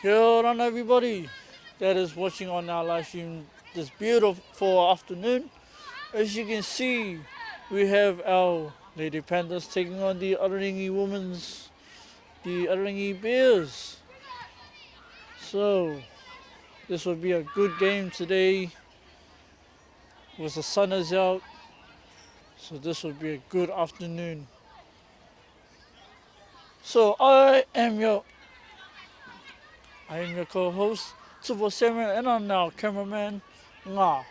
Kia ora everybody that is watching on our live stream this beautiful afternoon. As you can see, we have our Lady Pandas taking on the Ararangi Bears. So, this will be a good game today with the sun is out. So this will be a good afternoon. So I am your co-host, Tupo Salmon, and I'm now cameraman, Nga.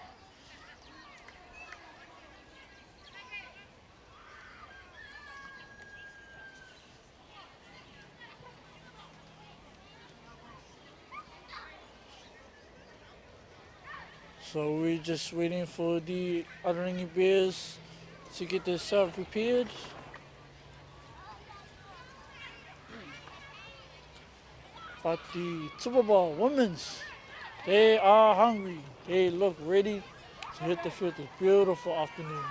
So we're just waiting for the Ararangi Bears to get themselves prepared. But the Tupaba women's, they are hungry. They look ready to hit the field this beautiful afternoon.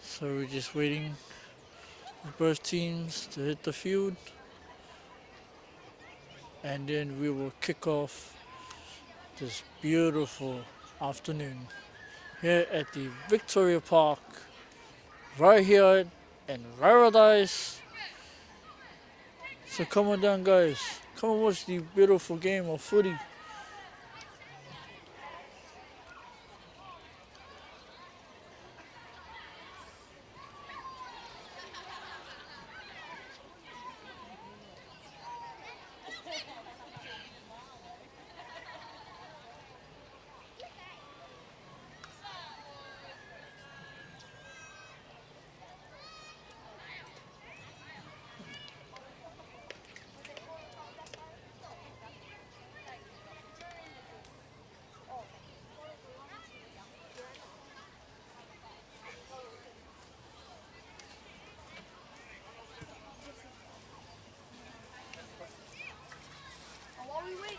So we're just waiting for both teams to hit the field. And then we will kick off this beautiful afternoon here at the Victoria Park, right here in Paradise. So come on down guys, come and watch the beautiful game of footy. While we wait,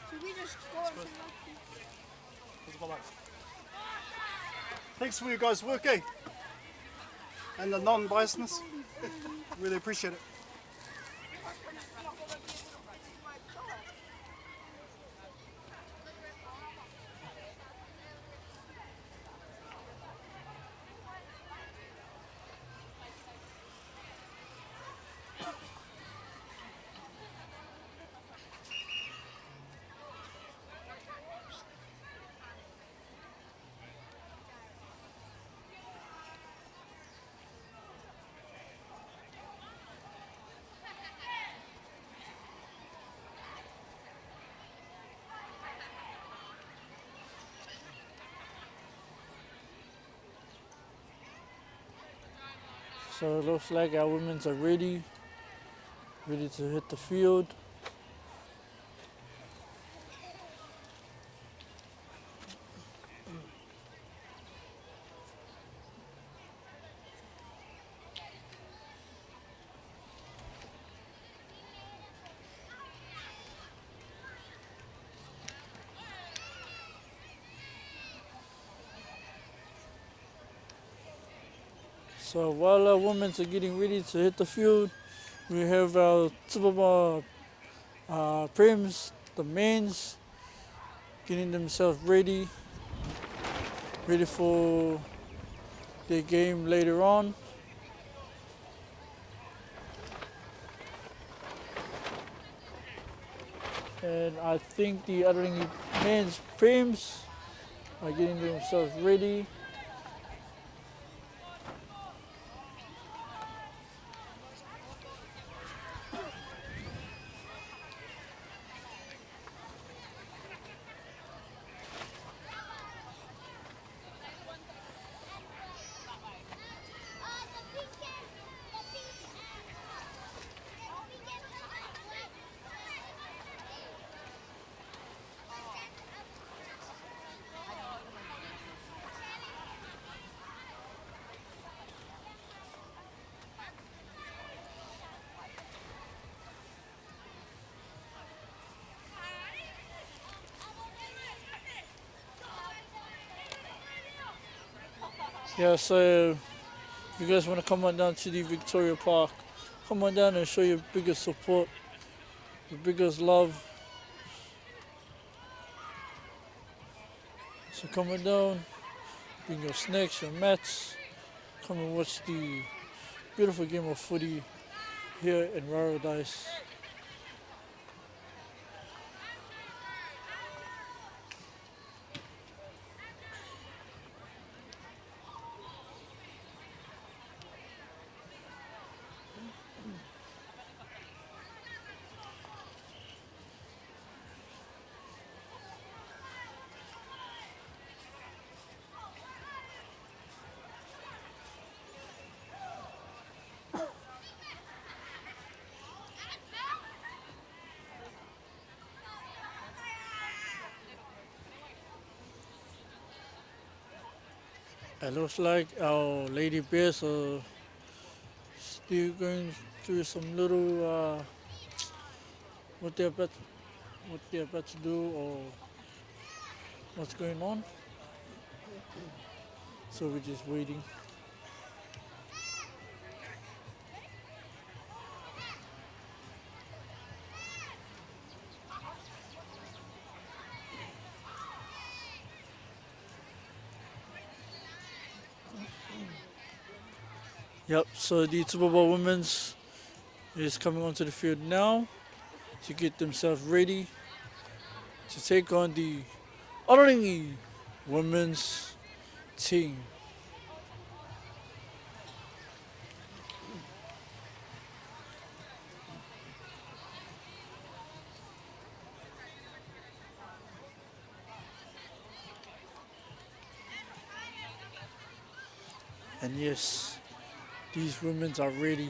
should we just go on to Thanks for you guys' work, eh? And the non-biasness. Really appreciate it. So it looks like our women's are ready to hit the field. So while our women are getting ready to hit the field, we have our Tupama Prims, the men's, getting themselves ready for their game later on. And I think the other men's Prims are getting themselves ready. Yeah, so if you guys want to come on down to the Victoria Park, come on down and show your biggest support, your biggest love. So come on down, bring your snacks, your mats, come and watch the beautiful game of footy here in Paradise. It looks like our Lady Bears are still going through some little what they're about to do or what's going on. So we're just waiting. Yep, so the Super Bowl women's is coming onto the field now to get themselves ready to take on the Orangi women's team. And yes, these women are ready.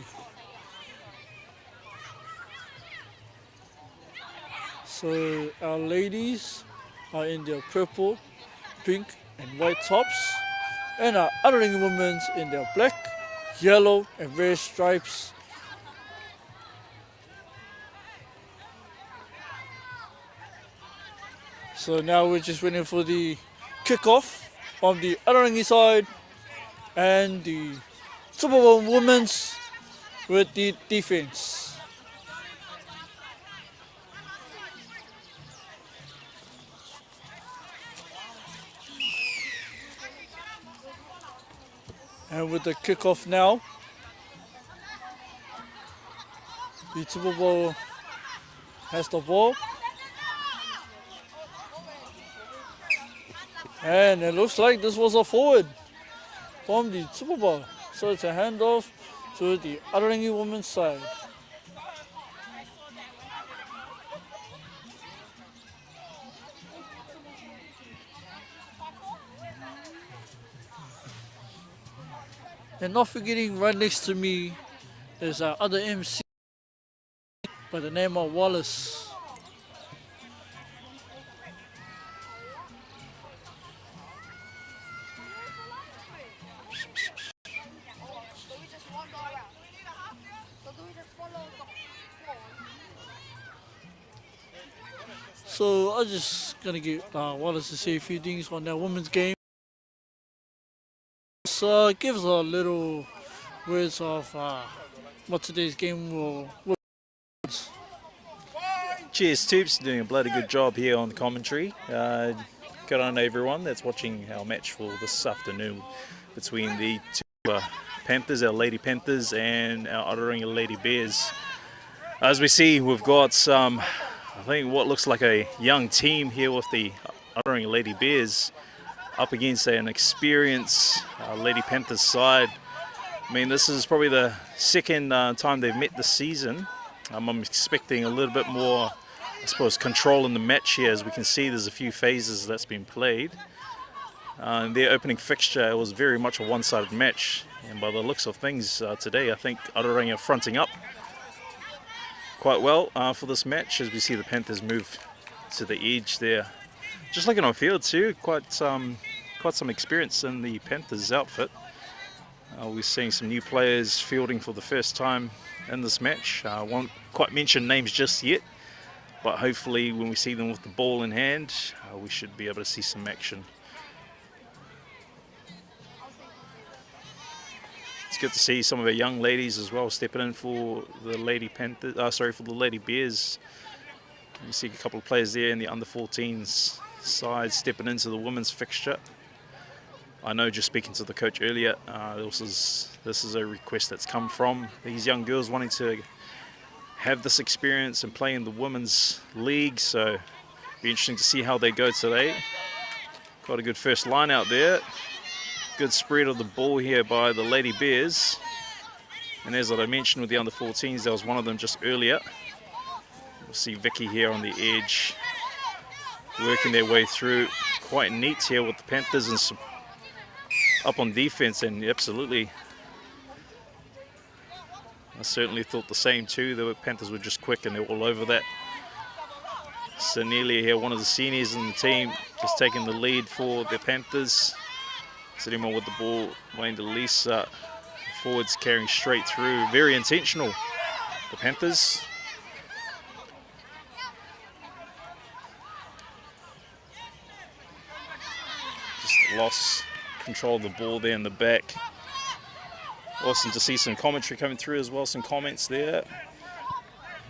So our ladies are in their purple, pink and white tops, and our Orangi women in their black, yellow and red stripes. So now we're just waiting for the kickoff on the Orangi side and the Super Bowl women's with the defense. And with the kickoff now, the Super Bowl has the ball. And it looks like this was a forward from the Super Bowl. So it's a handoff to the Orangi women's side. And not forgetting right next to me is our other MC by the name of Wallace. So I'm just gonna get Wallace to say a few things on that women's game. So give us a little words of what today's game will. Cheers, Toops. Doing a bloody good job here on the commentary. Good on everyone that's watching our match for this afternoon between the two Panthers, our Lady Panthers, and our Orangi Lady Bears. As we see, we've got some, I think what looks like a young team here with the Orangi Lady Bears up against an experienced Lady Panthers side. I mean, this is probably the second time they've met this season. I'm expecting a little bit more, I suppose, control in the match here. As we can see, there's a few phases that's been played. In their opening fixture, it was very much a one-sided match. And by the looks of things today, I think Orangi are fronting up quite well for this match, as we see the Panthers move to the edge there. Just looking on field too, quite some experience in the Panthers outfit. We're seeing some new players fielding for the first time in this match. Won't quite mention names just yet, but hopefully when we see them with the ball in hand, we should be able to see some action. good to see some of our young ladies as well stepping in for the Lady Panthers. For the Lady Bears. You see a couple of players there in the under-14s side stepping into the women's fixture. I know, just speaking to the coach earlier, this is a request that's come from these young girls wanting to have this experience and play in the women's league. So it'll be interesting to see how they go today. Got a good first line out there. Good spread of the ball here by the Lady Bears. And as I mentioned with the under-14s, there was one of them just earlier. We'll see Vicky here on the edge, working their way through. Quite neat here with the Panthers and some up on defense, and absolutely, I certainly thought the same too. The Panthers were just quick and they were all over that. Sanelia here, one of the seniors in the team, just taking the lead for the Panthers. Sitting on with the ball, Wayne DeLisa, forwards carrying straight through. Very intentional, the Panthers. Just lost control of the ball there in the back. Awesome to see some commentary coming through as well, some comments there.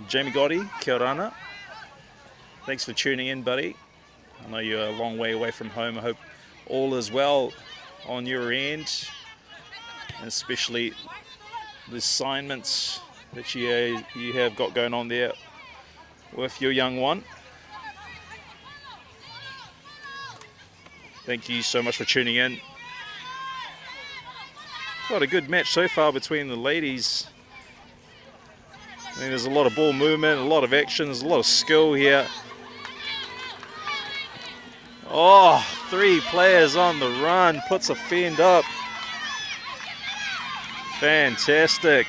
Jamie Gotti, kia orana. Thanks for tuning in, buddy. I know you're a long way away from home. I hope all is well on your end, and especially the assignments that you have got going on there with your young one. Thank you so much for tuning in. Quite a good match so far between the ladies. I mean, there's a lot of ball movement, a lot of action, there's a lot of skill here. Oh, 3 players on the run, puts a fend up. Fantastic.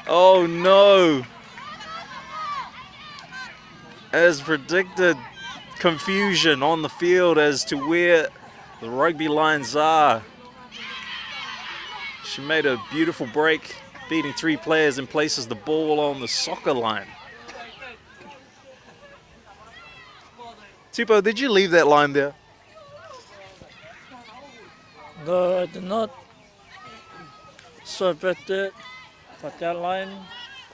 Oh no. As predicted, confusion on the field as to where the rugby lines are. She made a beautiful break, beating 3 players and places the ball on the soccer line. Tipo, did you leave that line there? No, I did not. So about that, but that line,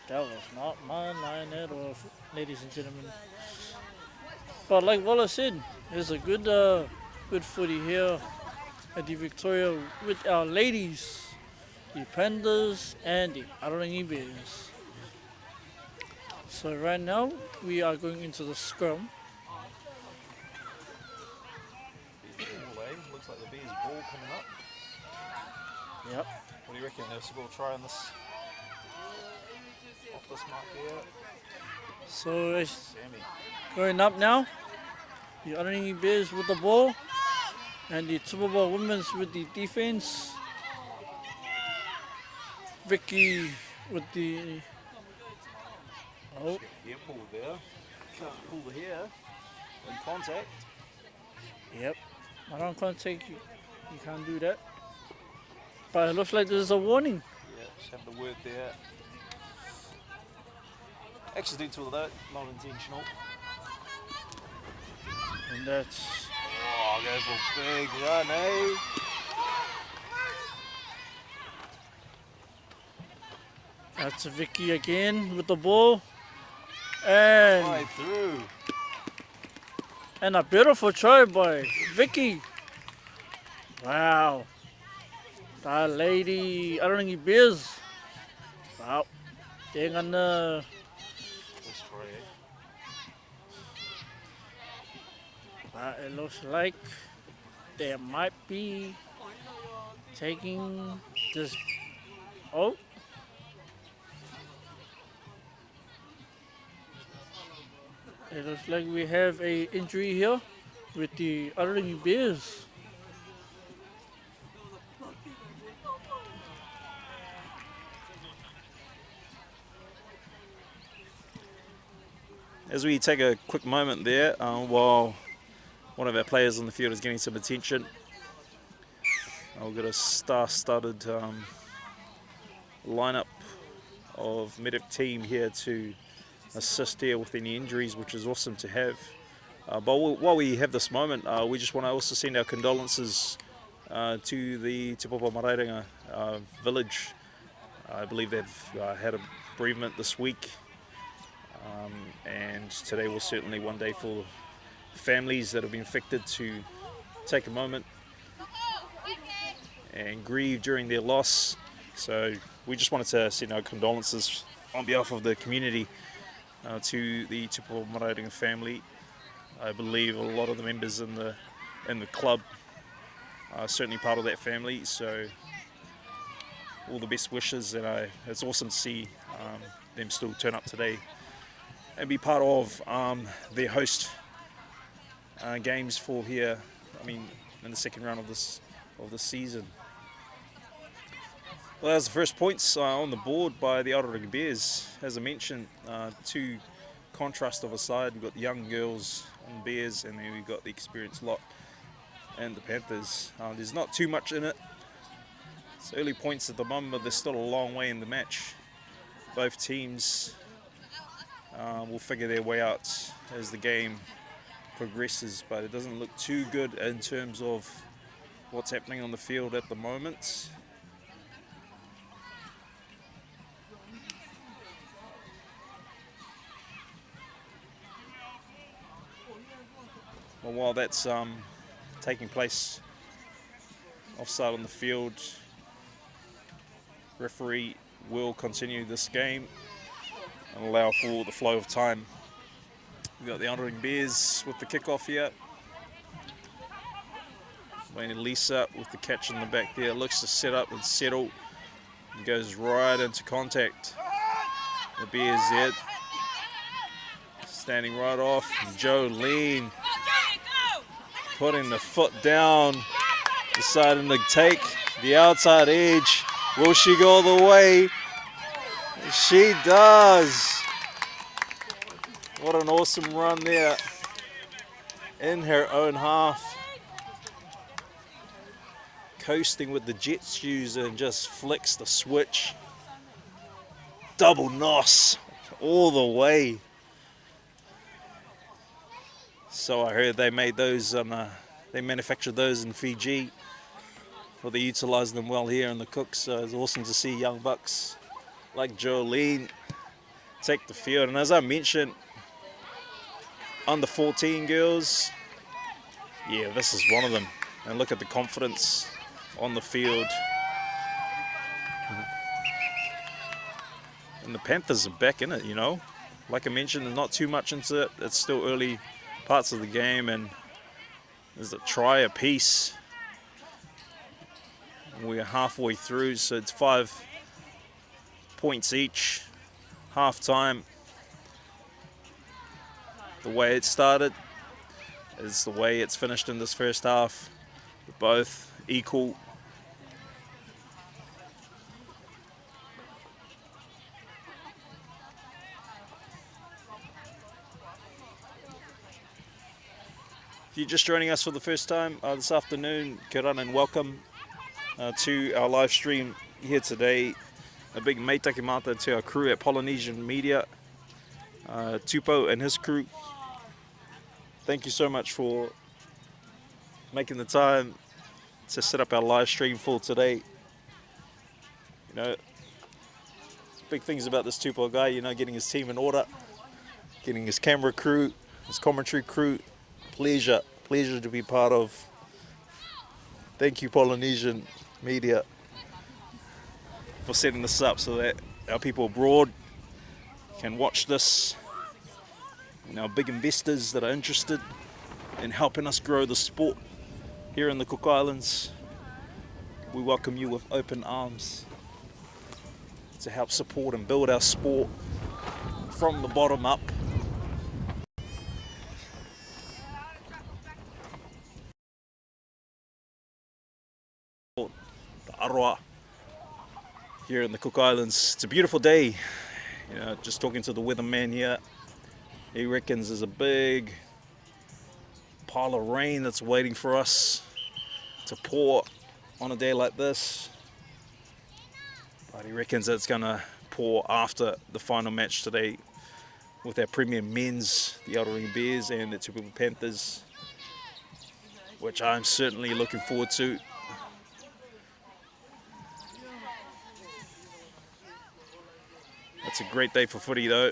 that was not my line at all, ladies and gentlemen. But like Walla said, there's a good footy here at the Victoria with our ladies, the Panthers and the Arangi Bears. So right now, we are going into the scrum. Looks like the Bears ball coming up. Yep. What do you reckon? We'll try on this off this mark here. So it's Sammy. going up now. The Arangi Bears with the ball, and the Tupapa Women's with the defense. Vicky with the Here, pull there. Can't pull here. In contact. Yep. I don't contact you. You can't do that. But it looks like there's a warning. Yeah, just have the word there. Accidental though, not intentional. And that's... Oh, go for a big run, eh? That's Vicky again with the ball. And, Right through. and a beautiful try by Vicky. Wow. That lady Arangi Bears. Wow. They're gonna... Let's try it. It looks like they might be taking this. Oh, it looks like we have a injury here with the Arangi Bears. As we take a quick moment there, while one of our players on the field is getting some attention, I'll get a star-studded lineup of medic team here to assist here with any injuries, which is awesome to have. But while we have this moment, we just want to also send our condolences to the Te Papa Maraerenga village. I believe they've had a bereavement this week, and today was certainly one day for families that have been affected to take a moment and grieve during their loss. So we just wanted to send our condolences on behalf of the community to the Te Papa Maraerenga family. I believe a lot of the members in the club are certainly part of that family, so all the best wishes, and it's awesome to see them still turn up today and be part of their host games for here, I mean, in the second round of this season. Well, that was the first points on the board by the Aotearoa Bears. As I mentioned, two contrast of a side. We've got the young girls on the Bears, and then we've got the experienced lot and the Panthers. There's not too much in it. It's early points at the moment, but there's still a long way in the match. Both teams will figure their way out as the game progresses, but it doesn't look too good in terms of what's happening on the field at the moment. Well, while that's taking place offside on the field, referee will continue this game and allow for the flow of time. We've got the Aotearoa Bears with the kickoff here. Wayne Lisa with the catch in the back there. Looks to set up and settle. He goes right into contact. The Bears there. Standing right off. Jolene putting the foot down. Deciding to take the outside edge. Will she go all the way? She does. What an awesome run there in her own half. Coasting with the jet shoes and just flicks the switch. Double nos all the way. So I heard they made those, they manufactured those in Fiji. Well, they utilise them well here in the Cooks, so it's awesome to see young bucks like Jolene take the field. And as I mentioned, under 14 girls, yeah, this is one of them. And look at the confidence on the field. And the Panthers are back in it, you know. Like I mentioned, there's not too much into it. It's still early parts of the game, and there's a try apiece. We're halfway through, so it's 5 points each. Half time. The way it started is the way it's finished in this first half. They're both equal. If you're just joining us for the first time this afternoon, kia ora and welcome to our live stream here today. A big meitake mata to our crew at Polynesian Media, Tupo and his crew. Thank you so much for making the time to set up our live stream for today. You know, big things about this Tupo guy, you know, getting his team in order, getting his camera crew, his commentary crew. Pleasure to be part of. Thank you, Polynesian Media, for setting this up so that our people abroad can watch this. And our big investors that are interested in helping us grow the sport here in the Cook Islands, we welcome you with open arms to help support and build our sport from the bottom up. Aroa here in the Cook Islands. It's a beautiful day. You know, just talking to the weatherman here, he reckons there's a big pile of rain that's waiting for us to pour on a day like this, but he reckons it's gonna pour after the final match today with our Premier Men's, the Aotearoa Bears and the Tupapa Panthers, which I'm certainly looking forward to. It's a great day for footy though.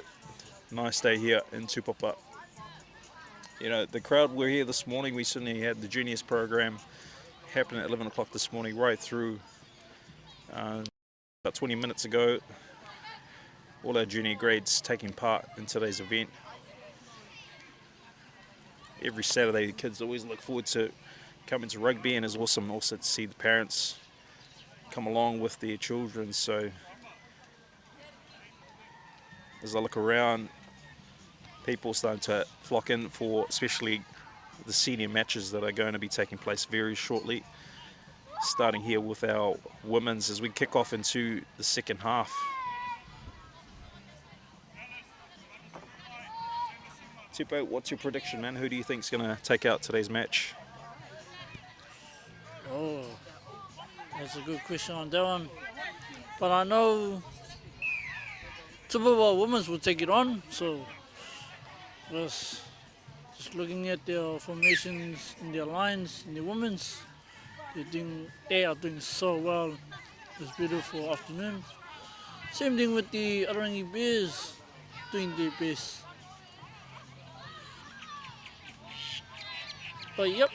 Nice day here in Tupapa. You know, the crowd were here this morning. We certainly had the juniors program happening at 11 o'clock this morning, right through about 20 minutes ago. All our junior grades taking part in today's event. Every Saturday, the kids always look forward to coming to rugby, and it's awesome also to see the parents come along with their children. So as I look around, people starting to flock in for especially the senior matches that are going to be taking place very shortly. Starting here with our women's as we kick off into the second half. Tupo, what's your prediction, man? Who do you think's going to take out today's match? Oh, that's a good question on that one. But I know Tupapa women's will take it on, so just looking at their formations in their lines, in the women's, they are doing so well this beautiful afternoon. Same thing with the Aotearoa Bears, doing their best. But yep.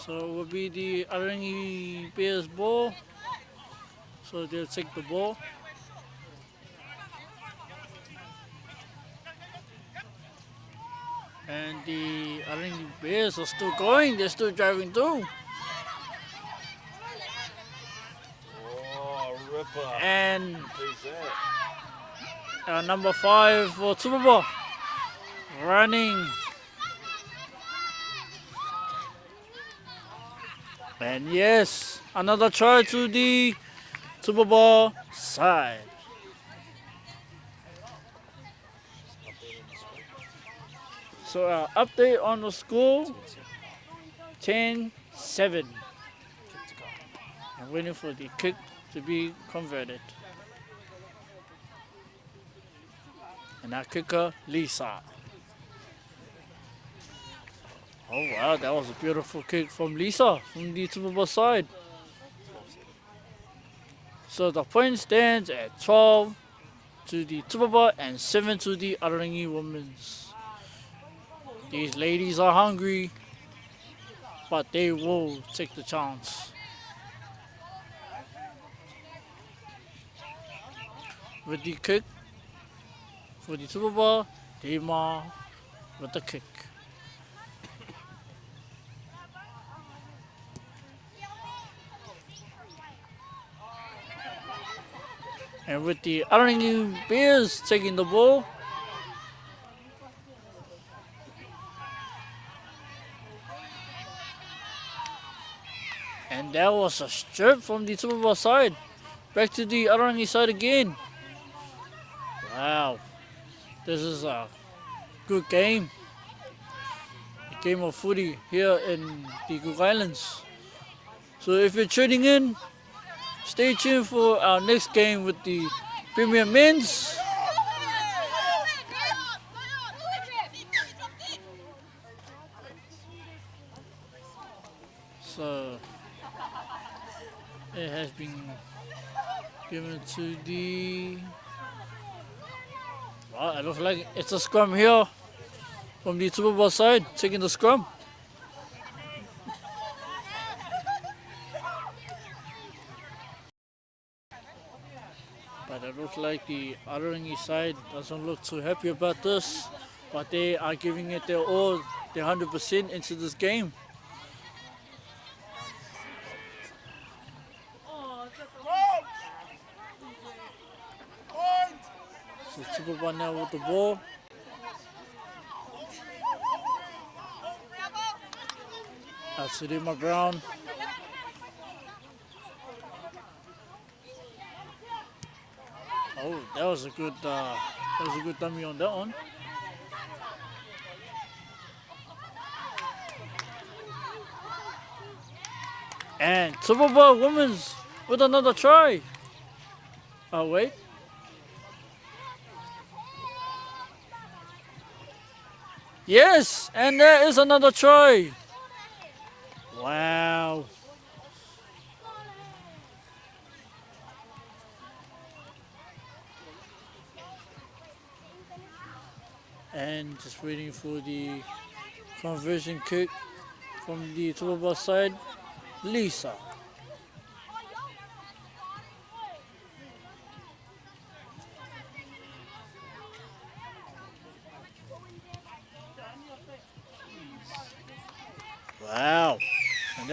So it will be the Aotearoa Bears ball. So they'll take the ball. And the Aotearoa Bears are still going, they're still driving through. Oh, ripper. And number 5 for Tupapa running. And yes, another try to the Tupapa side. So our update on the score, 10-7. I'm waiting for the kick to be converted. And our kicker, Lisa. Oh wow, that was a beautiful kick from Lisa, from the Tupapa side. So the point stands at 12 to the Tupapa and 7 to the Aotearoa women's. These ladies are hungry, but they will take the chance. With the kick for the Tupapa, Dima with the kick. And with the Aotearoa Bears taking the ball, and that was a strip from the Tupapa side. Back to the Aotearoa side again. Wow, this is a good game. A game of footy here in the Cook Islands. So if you're tuning in, stay tuned for our next game with the Premier Men's. So it has been given to the... Well, it looks like it's a scrum here from the Tupapa side, taking the scrum. But it looks like the Aotearoa side doesn't look too happy about this, but they are giving it their all, their 100% into this game. So Tupapa now with the ball. That's it in my ground. Oh, that was a good dummy on that one. And Tupapa Women's with another try. Oh, wait. Yes, and there is another try. Wow. And just waiting for the conversion kick from the Tupapa side. Lisa. Wow. And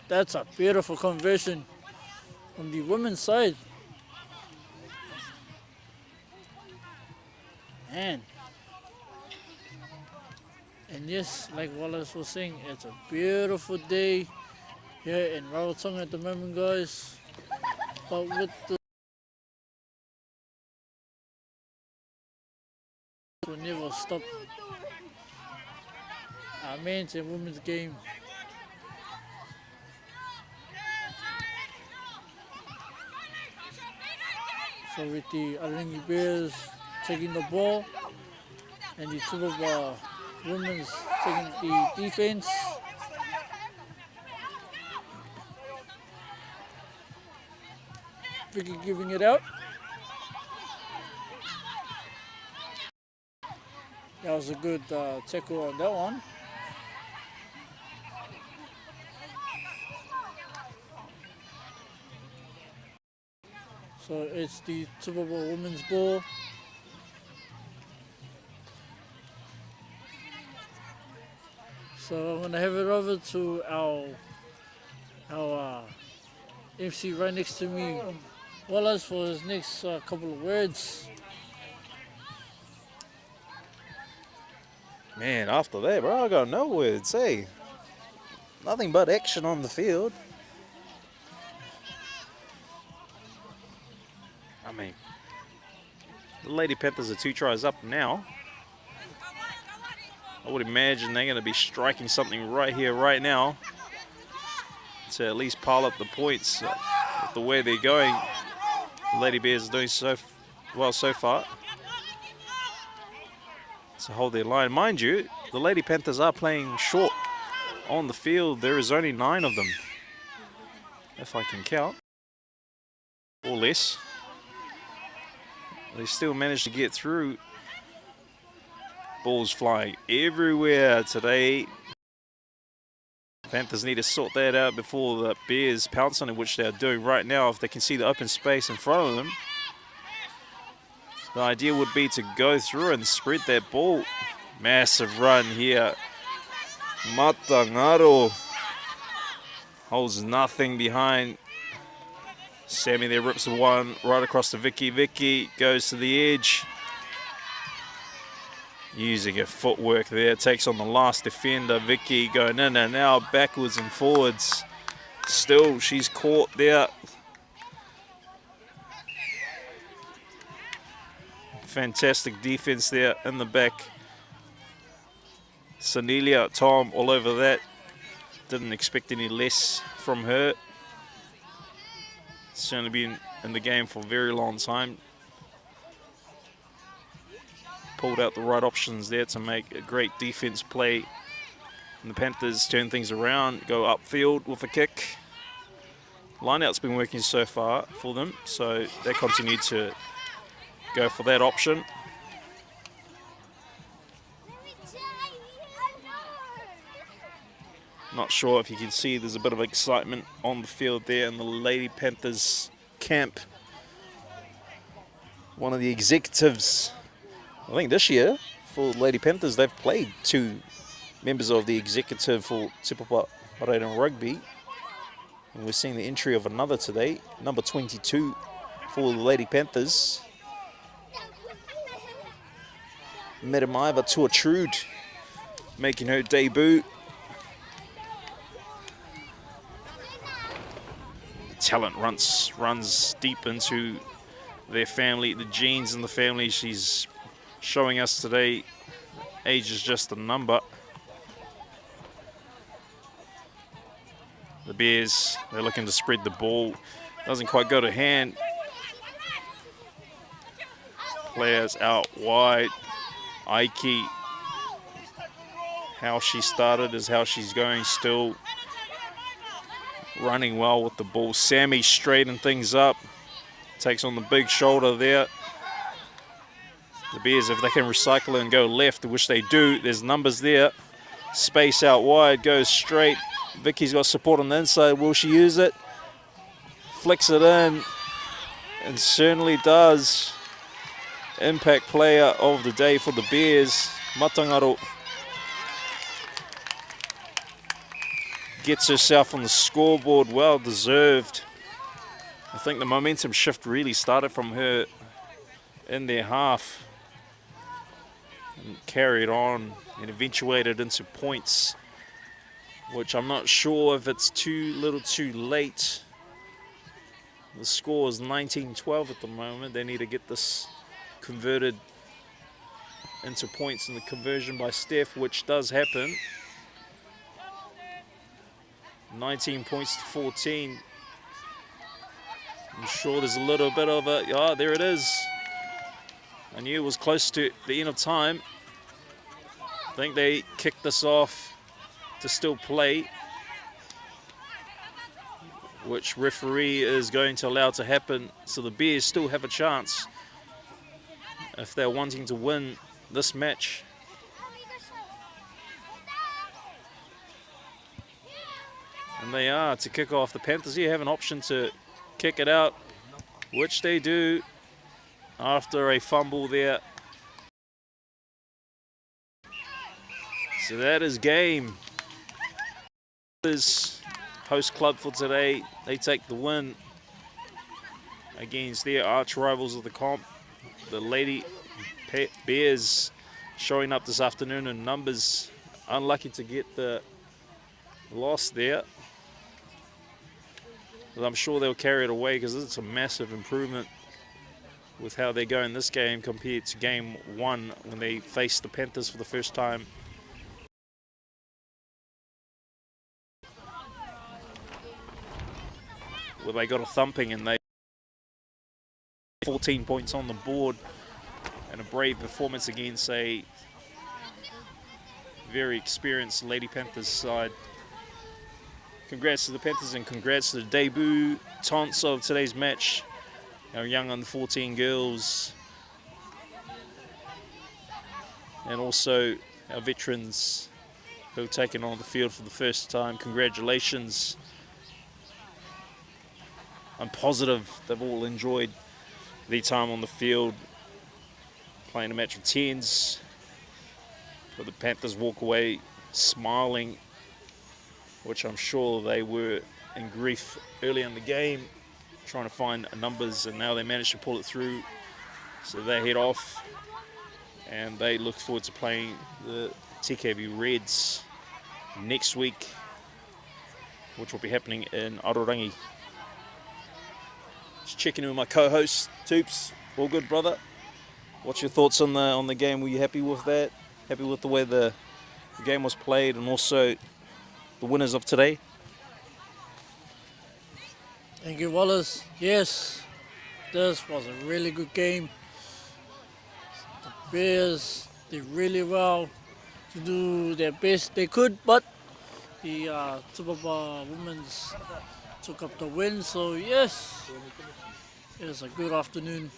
that's a beautiful conversion from the women's side. Man. And yes, like Wallace was saying, it's a beautiful day here in Rarotonga at the moment, guys. But with the will never stop our men's and women's game. So with the Arangi Bears taking the ball and the Tupapa women's taking the defense. Vicky giving it out. That was a good tackle on that one. So it's the Tupapa women's ball. So I'm gonna have it over to our MC right next to me, Wallace, for his next couple of words. Man, after that, bro, I got no words, hey. Nothing but action on the field. I mean, the Lady Panthers are 2 tries up now. I would imagine they're going to be striking something right here, right now, to at least pile up the points with the way they're going. The Lady Bears are doing so well so far to hold their line. Mind you, the Lady Panthers are playing short on the field. There is only 9 of them, if I can count, or less. They still managed to get through. Balls flying everywhere today. Panthers need to sort that out before the Bears pounce on it, which they're doing right now. If they can see the open space in front of them, the idea would be to go through and spread that ball. Massive run here. Matangaro holds nothing behind. Sammy there rips one right across to Vicky. Vicky goes to the edge. Using her footwork there, takes on the last defender. Vicky going in and out, backwards and forwards. Still, she's caught there. Fantastic defense there in the back. Sanelia, Tom, all over that. Didn't expect any less from her. Certainly been in the game for a very long time. Pulled out the right options there to make a great defense play. And the Panthers turn things around, go upfield with a kick. Line-out's been working so far for them, so they continue to go for that option. Not sure if you can see there's a bit of excitement on the field there in the Lady Panthers camp. One of the executives, I think this year, for Lady Panthers, they've played 2 members of the executive for Tupapa Rugby. And we're seeing the entry of another today, number 22 for the Lady Panthers. Metamaiva Tuatrude making her debut. Talent runs deep into their family, the genes in the family. She's showing us today, age is just a number. The Bears, they're looking to spread the ball. Doesn't quite go to hand. Players out wide. Aiki, how she started is how she's going still. Running well with the ball. Sammy straighten things up. Takes on the big shoulder there. The Bears, if they can recycle it and go left, which they do, there's numbers there. Space out wide, goes straight. Vicky's got support on the inside. Will she use it? Flicks it in, and certainly does. Impact player of the day for the Bears. Matangaro gets herself on the scoreboard, well deserved. I think the momentum shift really started from her in their half and carried on and eventuated into points, which I'm not sure if it's too little too late. The score is 19-12 at the moment. They need to get this converted into points in the conversion by Steph, which does happen. 19 points to 14. I'm sure there's a little bit of a, oh, there it is. I knew it was close to the end of time. I think they kicked this off to still play, which referee is going to allow to happen. So the Bears still have a chance if they're wanting to win this match. And they are to kick off. The Panthers here have an option to kick it out, which they do after a fumble there. So that is game. This host club for today, they take the win against their arch rivals of the comp, the Lady Bears, showing up this afternoon in numbers. Unlucky to get the loss there, but I'm sure they'll carry it away because it's a massive improvement with how they're going this game compared to game one when they faced the Panthers for the first time. Well, they got a thumping and they 14 points on the board, and a brave performance against a very experienced Lady Panthers side. Congrats to the Panthers and congrats to the debut taunts of today's match. Our young under 14 girls and also our veterans who have taken on the field for the first time. Congratulations. I'm positive they've all enjoyed their time on the field, playing a match of 10s. But the Panthers walk away smiling, which I'm sure they were in grief early in the game, trying to find numbers, and now they managed to pull it through. So they head off, and they look forward to playing the TKB Reds next week, which will be happening in Arorangi. Just checking in with my co-host, Toops. All good, brother? What's your thoughts on the game? Were you happy with that? Happy with the way the game was played, and also the winners of today? Thank you, Wallace. Yes, this was a really good game. The Bears did really well to do their best they could, but the Tupapa Women's took up the win. So yes, it was a good afternoon.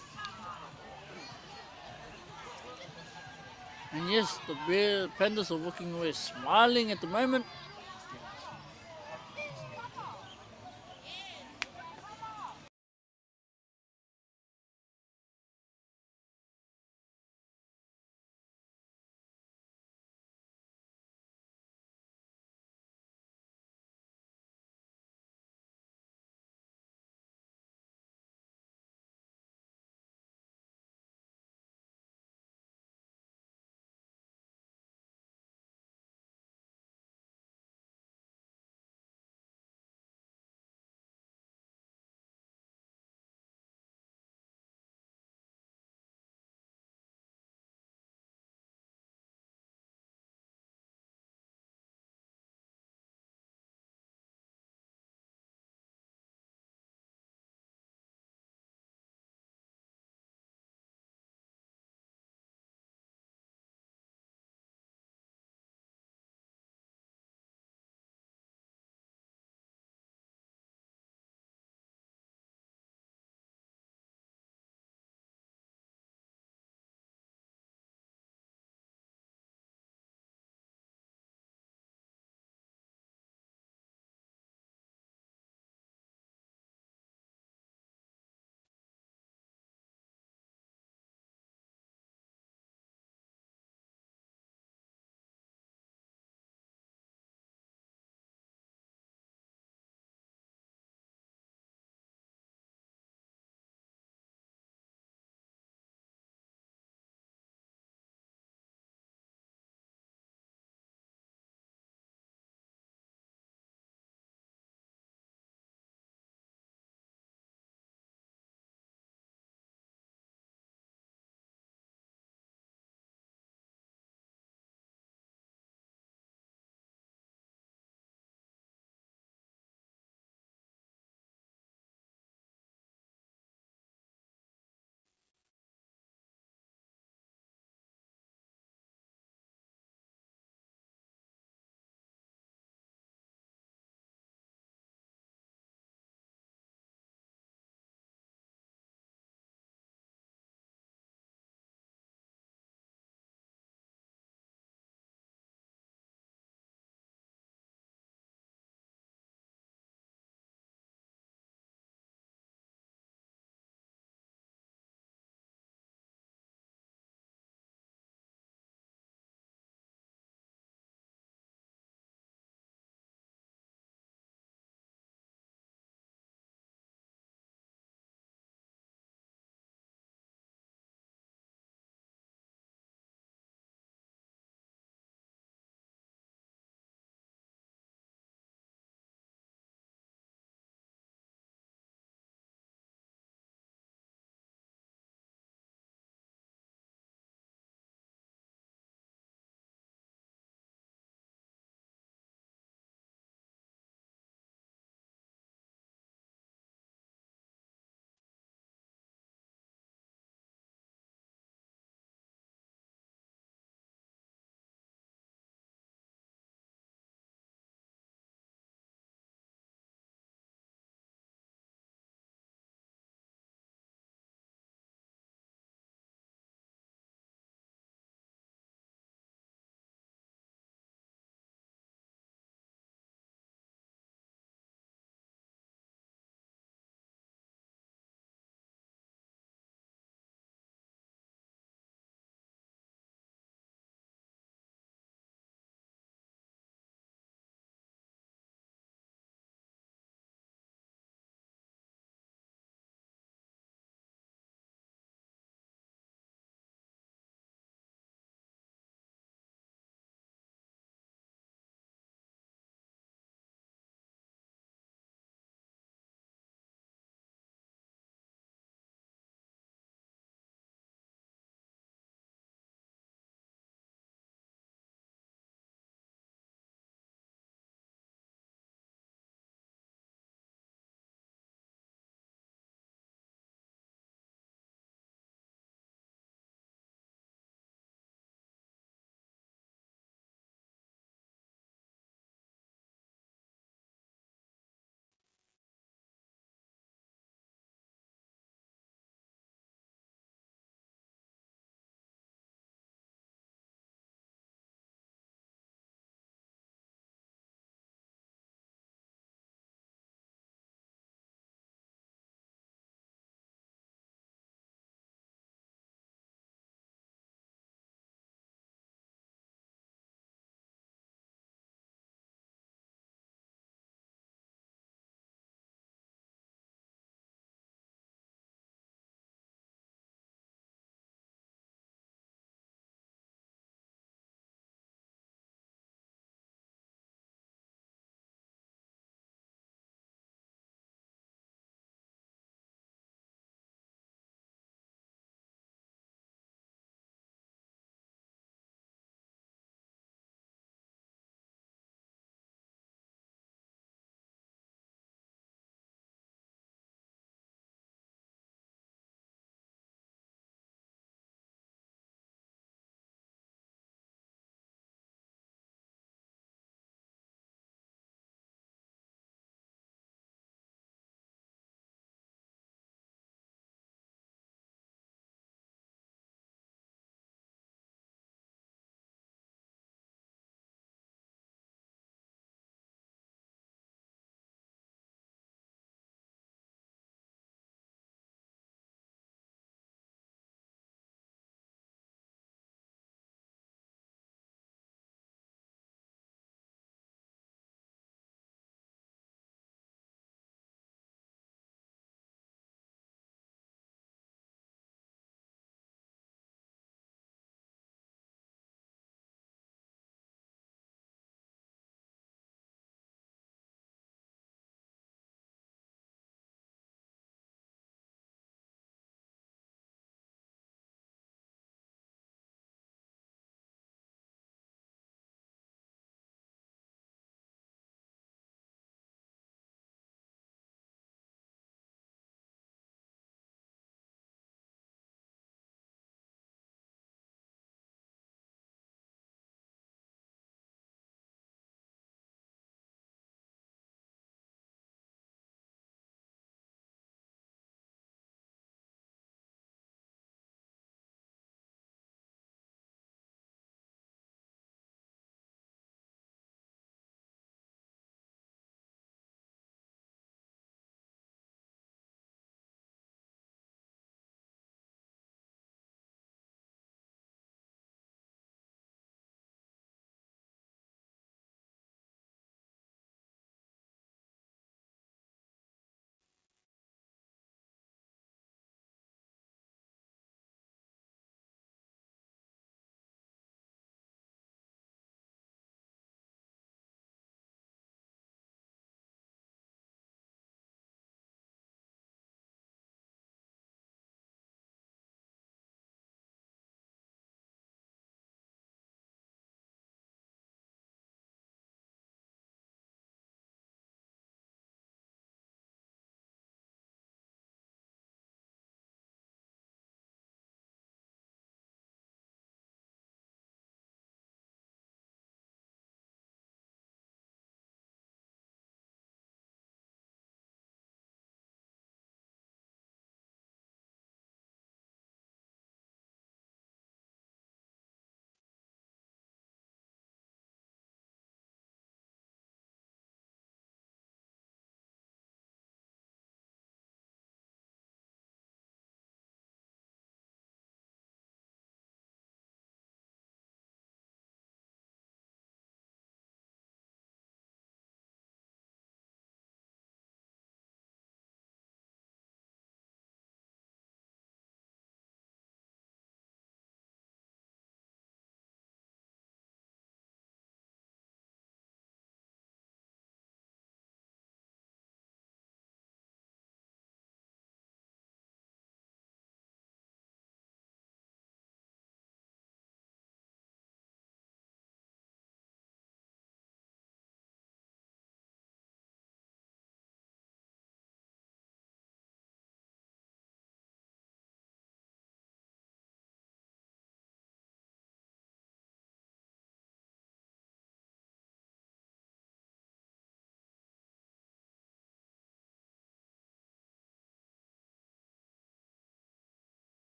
And yes, the Panthers are walking away smiling at the moment.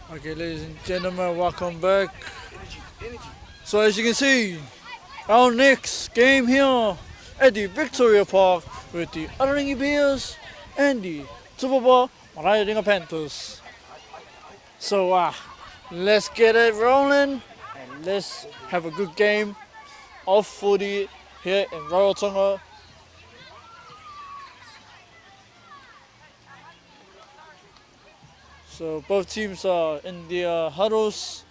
Okay, ladies and gentlemen, welcome back. So as you can see, our next game here at the Victoria Park with the Ararangi Bears and the Tupapa Riding Panthers. So let's get it rolling and let's have a good game of footy here in Rarotonga. So both teams are in their huddles,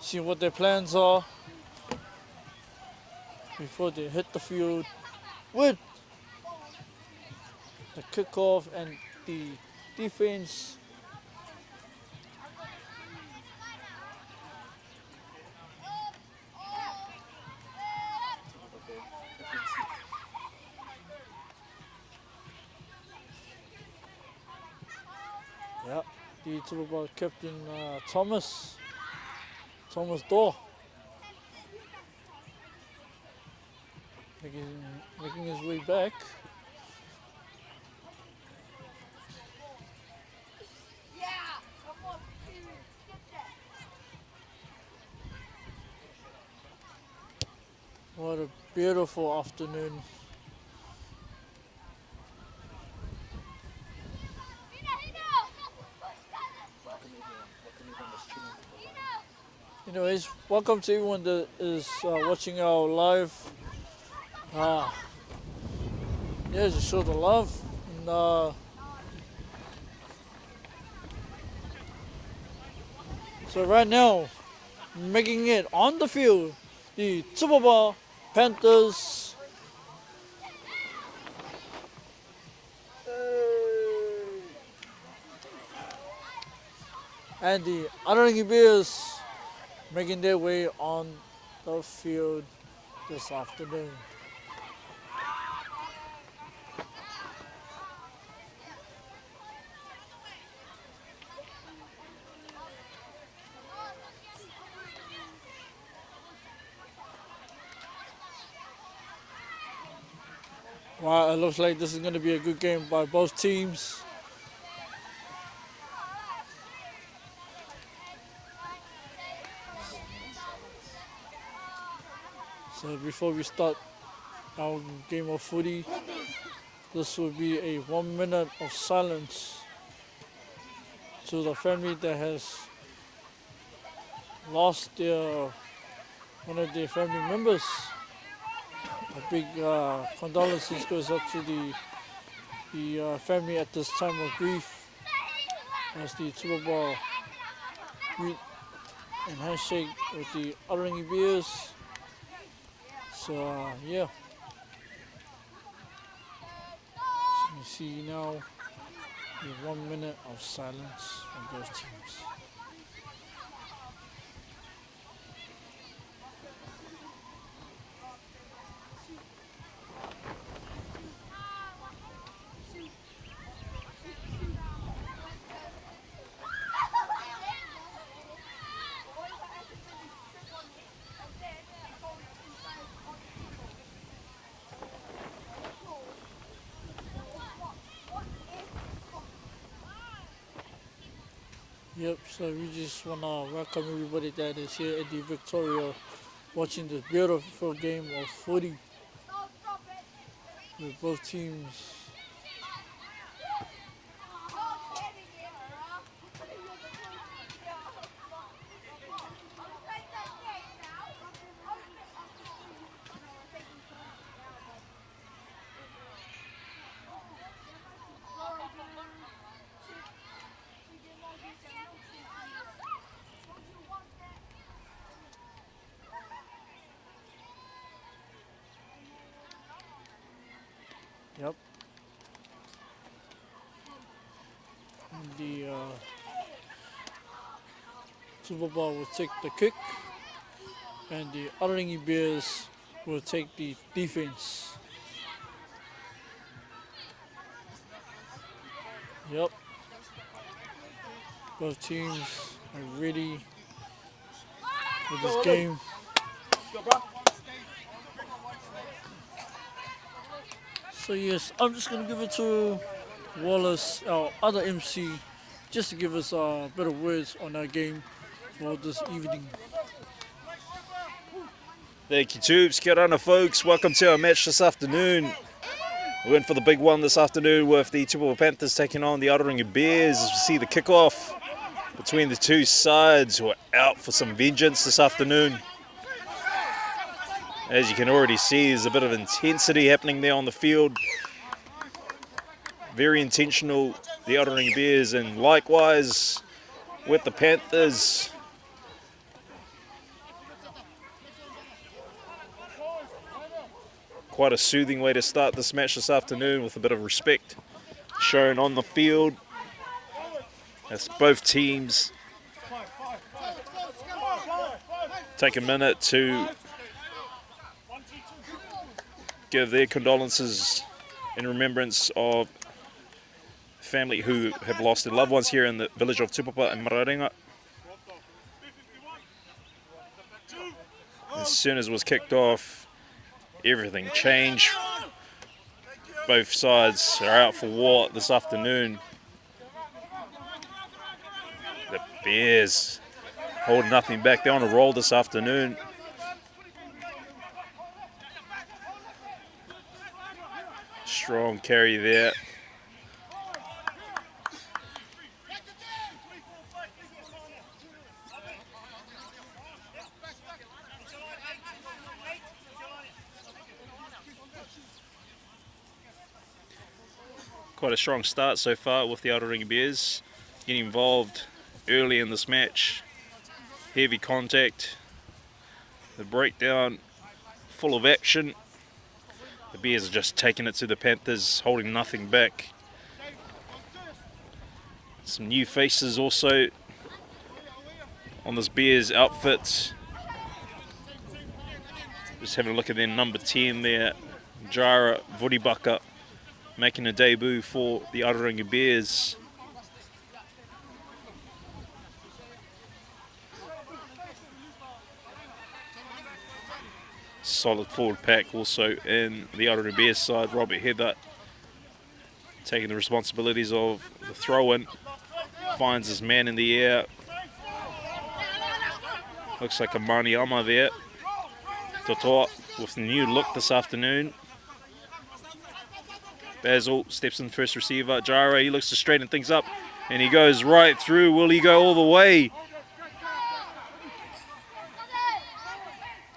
seeing what their plans are before they hit the field with the kickoff and the defense. Yeah, the Tupapa captain Thomas Dorr making his way back. What a beautiful afternoon. Anyways, welcome to everyone that is watching our live. Yeah, just show the love. And, so right now, making it on the field, the Tupapa Panthers. And the Ararangi Bears making their way on the field this afternoon. Wow, it looks like this is going to be a good game by both teams. So before we start our game of footy, this will be a 1 minute of silence to the family that has lost one of their family members. A big condolences goes up to the family at this time of grief as the Tupapa meet and handshake with the Ararangi Bears. So yeah, so you see now the 1 minute of silence from both teams. Yep, so we just want to welcome everybody that is here at the Victoria watching this beautiful game of footy with both teams. Yep. And the Tupapa will take the kick, and the Ararangi Bears will take the defense. Yep. Both teams are ready for this game. So yes, I'm just going to give it to Wallace, our other MC, just to give us a bit of words on our game for this evening. Thank you, Tubes. Kia ora, folks. Welcome to our match this afternoon. We're in for the big one this afternoon with the Tupapa Panthers taking on the Aotearoa Bears. As we see the kickoff between the two sides who are out for some vengeance this afternoon. As you can already see, there's a bit of intensity happening there on the field. Very intentional, the Aotearoa Bears, and likewise with the Panthers. Quite a soothing way to start this match this afternoon, with a bit of respect shown on the field. As both teams take a minute to give their condolences in remembrance of family who have lost their loved ones here in the village of Tupapa and Mararenga. As soon as it was kicked off, everything changed. Both sides are out for war this afternoon. The Bears holding nothing back. They're on a roll this afternoon. Strong carry there. Quite a strong start so far with the Aotearoa Bears getting involved early in this match. Heavy contact, the breakdown full of action. The Bears are just taking it to the Panthers, holding nothing back. Some new faces also on this Bears outfit. Just having a look at their number 10 there, Jara Vodibaka, making a debut for the Aotearoa Bears. Solid forward pack also in the Aotearoa Bears side. Robert Heather taking the responsibilities of the throw-in. Finds his man in the air. Looks like a Maniama there. Totoa with the new look this afternoon. Basil steps in first receiver. Jara, he looks to straighten things up, and he goes right through. Will he go all the way?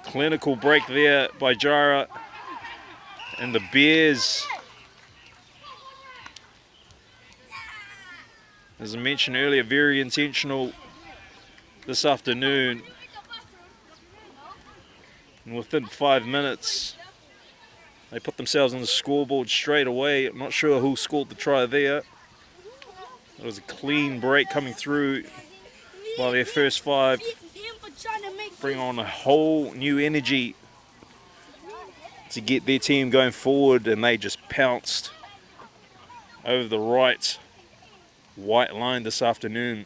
Clinical break there by Jara, and the Bears, as I mentioned earlier, very intentional this afternoon. And within 5 minutes, they put themselves on the scoreboard straight away. I'm not sure who scored the try there. It was a clean break coming through by their first 5. Bring on a whole new energy to get their team going forward, and they just pounced over the right white line this afternoon.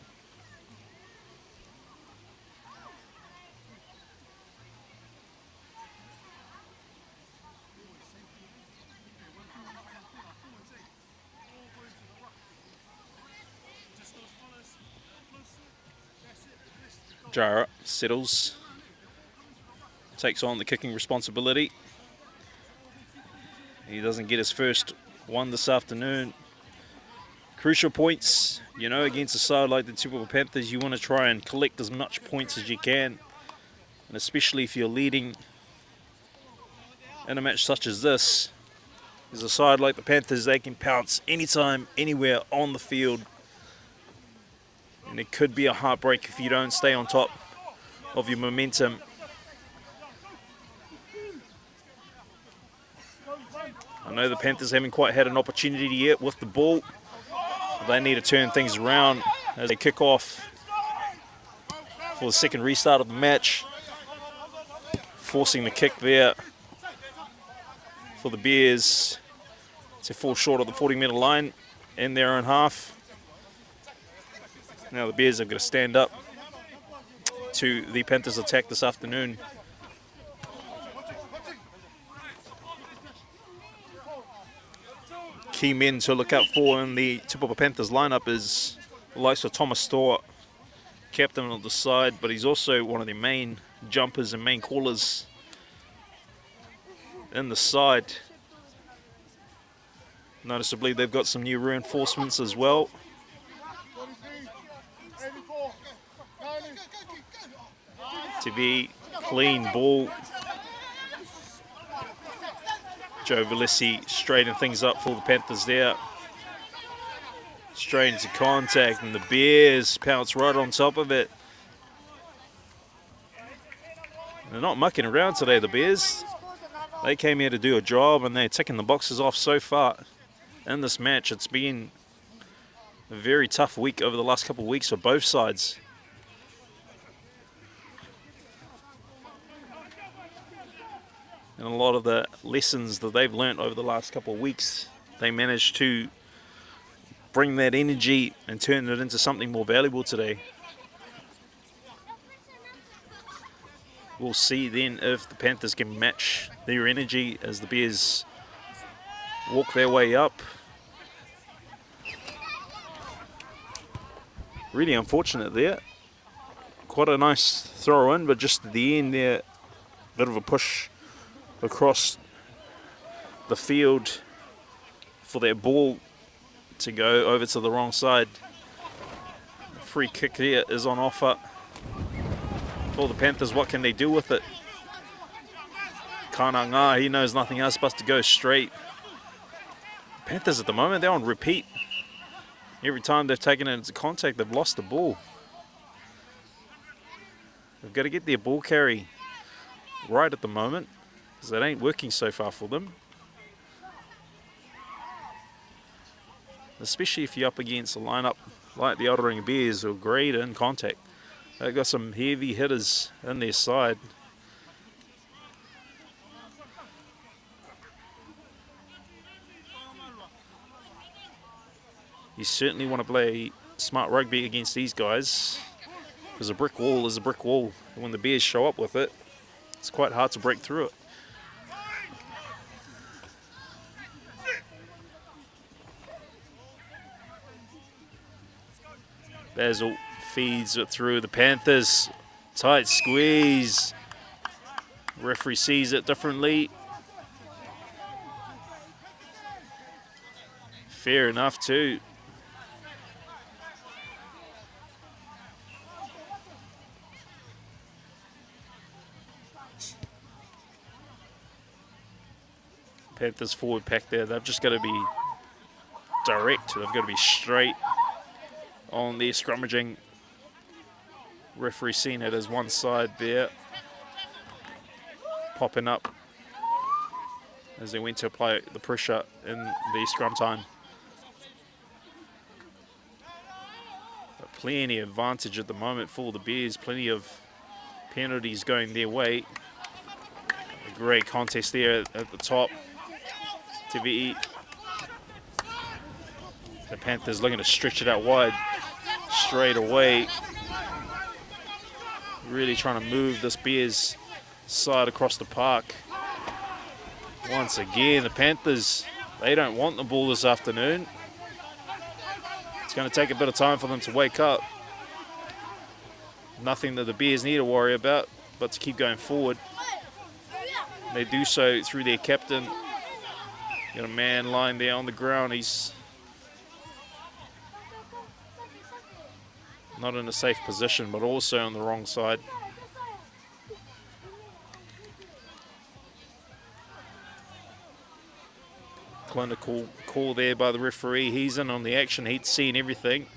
Jara settles, takes on the kicking responsibility. He doesn't get his first one this afternoon. Crucial points, you know, against a side like the Tupapa Panthers. You want to try and collect as much points as you can, and especially if you're leading in a match such as this. There's a side like the Panthers, they can pounce anytime, anywhere on the field. And it could be a heartbreak if you don't stay on top of your momentum. I know the Panthers haven't quite had an opportunity yet with the ball. They need to turn things around as they kick off for the second restart of the match. Forcing the kick there for the Bears to fall short of the 40-metre line in their own half. Now the Bears have got to stand up to the Panthers' attack this afternoon. Key men to look out for in the Tupapa Panthers lineup is the likes of Thomas Stewart, captain of the side, but he's also one of the main jumpers and main callers in the side. Noticeably, they've got some new reinforcements as well. TV, clean ball. Joe Velissi straightening things up for the Panthers there. Straight into contact, and the Bears pounce right on top of it. They're not mucking around today, the Bears. They came here to do a job, and they're ticking the boxes off so far in this match. It's been a very tough week over the last couple of weeks for both sides. And a lot of the lessons that they've learnt over the last couple of weeks, they managed to bring that energy and turn it into something more valuable today. We'll see then if the Panthers can match their energy as the Bears walk their way up. Really unfortunate there. Quite a nice throw in, but just at the end there, a bit of a push across the field for that ball to go over to the wrong side. Free kick here is on offer for the Panthers. What can they do with it? Kananga, he knows nothing else but to go straight. Panthers at the moment, they're on repeat. Every time they've taken it into contact, they've lost the ball. They've got to get their ball carry right at the moment, because it ain't working so far for them. Especially if you're up against a lineup like the Otaringa Bears, who are great in contact. They've got some heavy hitters in their side. You certainly want to play smart rugby against these guys, because a brick wall is a brick wall. And when the Bears show up with it, it's quite hard to break through it. Basil feeds it through the Panthers. Tight squeeze. Referee sees it differently. Fair enough too. Panthers forward pack there. They've just got to be direct. They've got to be straight on their scrummaging. Referee seen it as one side there, popping up as they went to apply the pressure in the scrum time. But plenty of advantage at the moment for the Bears. Plenty of penalties going their way. A great contest there at the top. TVE. The Panthers looking to stretch it out wide straight away. Really trying to move this Bears side across the park. Once again, the Panthers, they don't want the ball this afternoon. It's going to take a bit of time for them to wake up. Nothing that the Bears need to worry about, but to keep going forward. They do so through their captain. Got a man lying there on the ground. He's not in a safe position, but also on the wrong side. Clinical call there by the referee. He's in on the action. He's seen everything.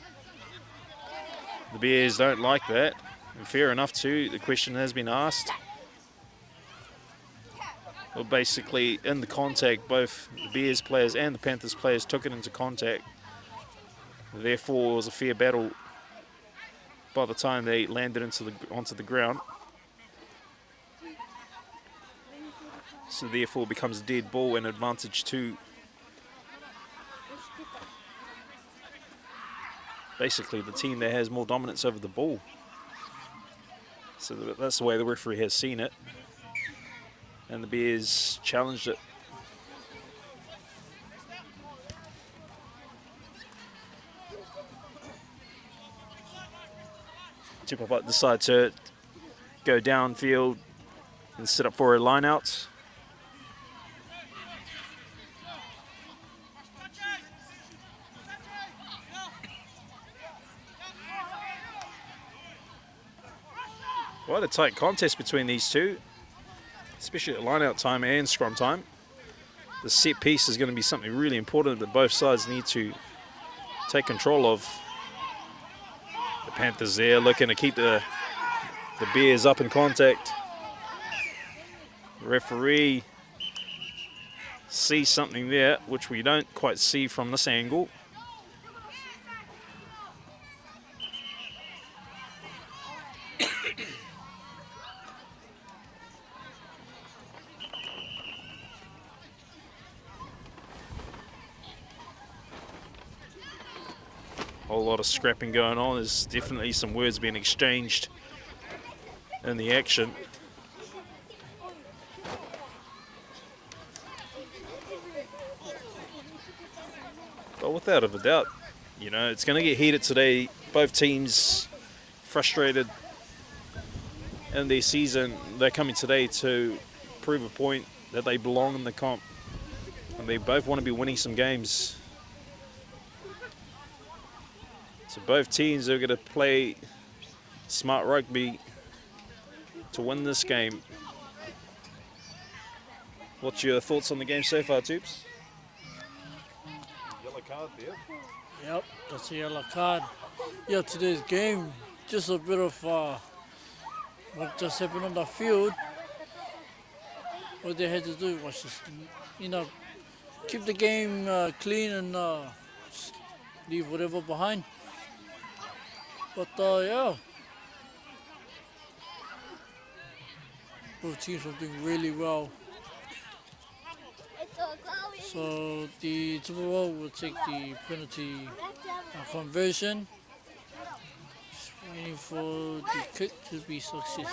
The Bears don't like that. And fair enough too. The question has been asked. Well, basically, in the contact, both the Bears players and the Panthers players took it into contact. Therefore, it was a fair battle by the time they landed onto the ground. So therefore, it becomes a dead ball and advantage to basically the team that has more dominance over the ball. So that's the way the referee has seen it. And the Bears challenged it. Tupapa decide to go downfield and set up for a line out. Quite a tight contest between these two, especially at line-out time and scrum time. The set piece is going to be something really important that both sides need to take control of. The Panthers there looking to keep the Bears up in contact. The referee sees something there, which we don't quite see from this angle. Whole lot of scrapping going on. There's definitely some words being exchanged in the action. But without a doubt, you know, it's going to get heated today. Both teams frustrated in their season. They're coming today to prove a point that they belong in the comp. And they both want to be winning some games. So both teams are going to play smart rugby to win this game. What's your thoughts on the game so far, Tubes? Yellow card there. Yep, that's a yellow card. Yeah, today's game, just a bit of what just happened on the field. What they had to do was just, you know, keep the game clean and just leave whatever behind. But yeah, both teams are doing really well. So the Tupapa will take the penalty conversion. Just waiting for the kick to be successful.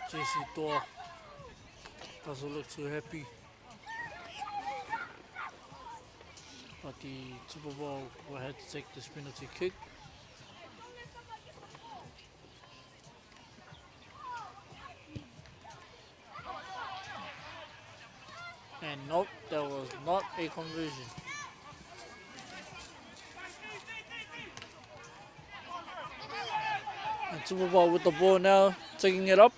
JC Thor doesn't look too happy, but the Tupapa will have to take this penalty kick. And nope, that was not a conversion. And Tupapa with the ball now, taking it up.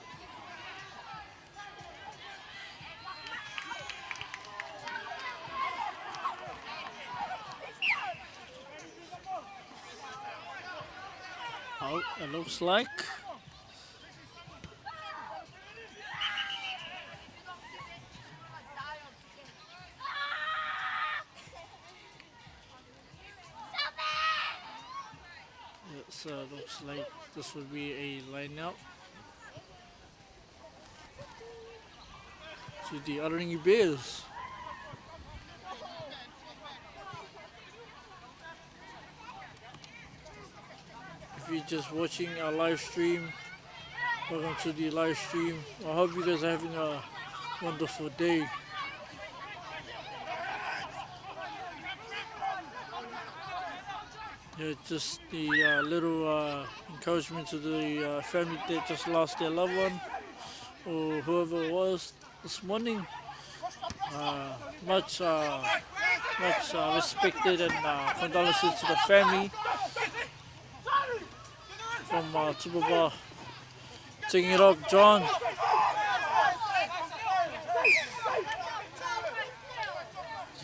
Oh, it looks like. So it looks like this would be a line out to the Arangi Bears. If you're just watching our live stream, welcome to the live stream. I hope you guys are having a wonderful day. Yeah, just the little encouragement to the family that just lost their loved one, or whoever it was this morning. Much respected and condolences to the family from Tupapa. Taking it up, John.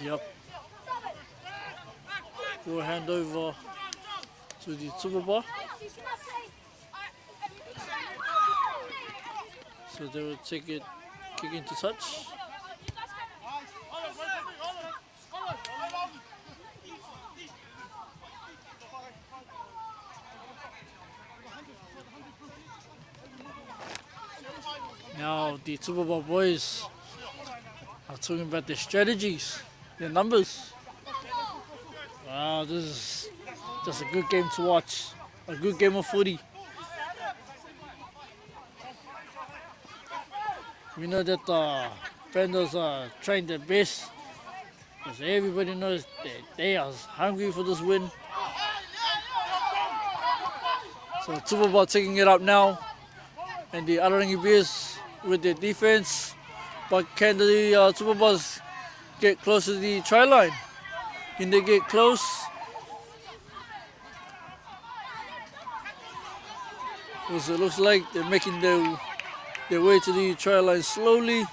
Yep. We'll hand over to the Tupapa. So they will take it, kick into touch. Now the Tupapa boys are talking about their strategies, their numbers. Wow, this is just a good game to watch. A good game of footy. We know that the Pandas are trying their best because everybody knows that they are hungry for this win. So Tupaba taking it up now, and the Ararangi Bears with their defense. But can the Tupabas get close to the try line? Can they get close? Because it looks like they're making their way to the try line slowly.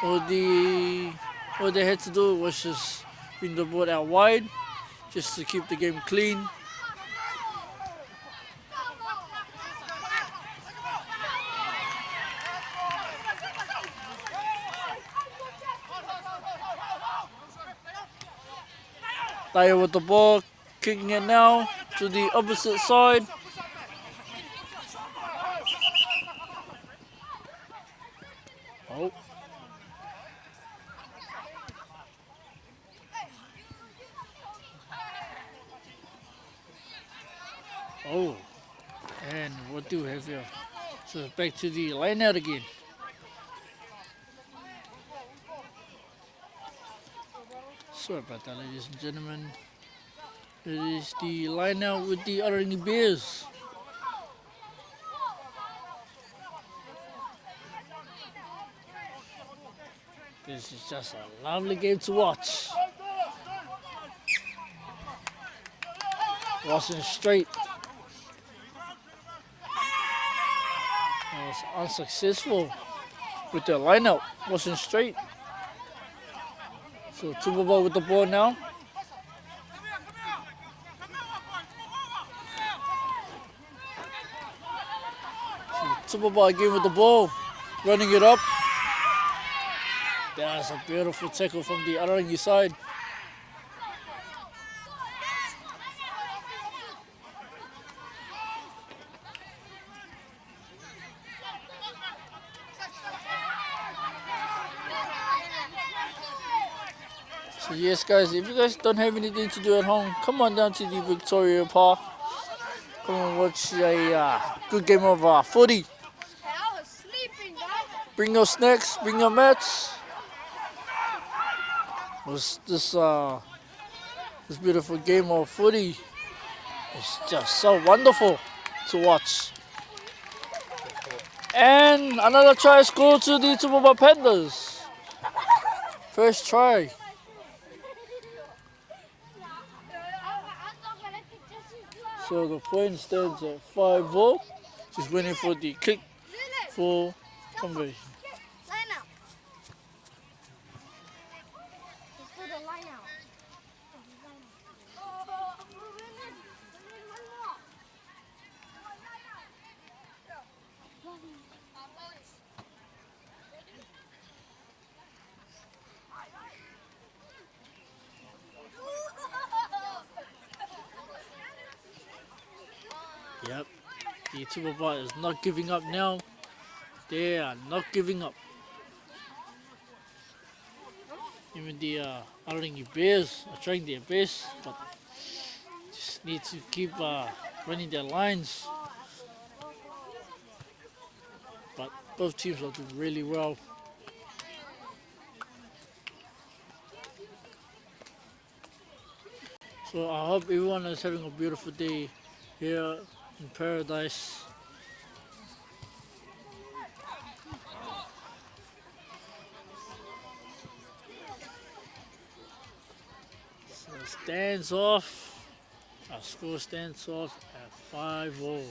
All they had to do was just bring the ball out wide, just to keep the game clean. Dyer with the ball, kicking it now to the opposite side. Oh. Oh, and what do we have here? So back to the line out again. Sorry about that, ladies and gentlemen. It is the line out with the Ararangi Bears. This is just a lovely game to watch. Watching straight. Was unsuccessful with their line out. Wasn't straight. So Tupaba with the ball now. So Tupaba again with the ball, running it up. That's a beautiful tackle from the Ararangi side. So yes guys, if you guys don't have anything to do at home, come on down to the Victoria Park. Come and watch a good game of footy. I was sleeping, guys. Bring your snacks, bring your mats. This beautiful game of footy is just so wonderful to watch. And another try scored to the Tupaba Pandas. First try. So the point stands at 5-0. Just waiting for the kick for conversion. Line out. Let's do the line out. Yep, the Tupaba is not giving up now. They are not giving up. Even the Ararangi Bears are trying their best, but just need to keep running their lines. But both teams are doing really well. So I hope everyone is having a beautiful day here in paradise. So it stands off. Our score stands off at 5-0.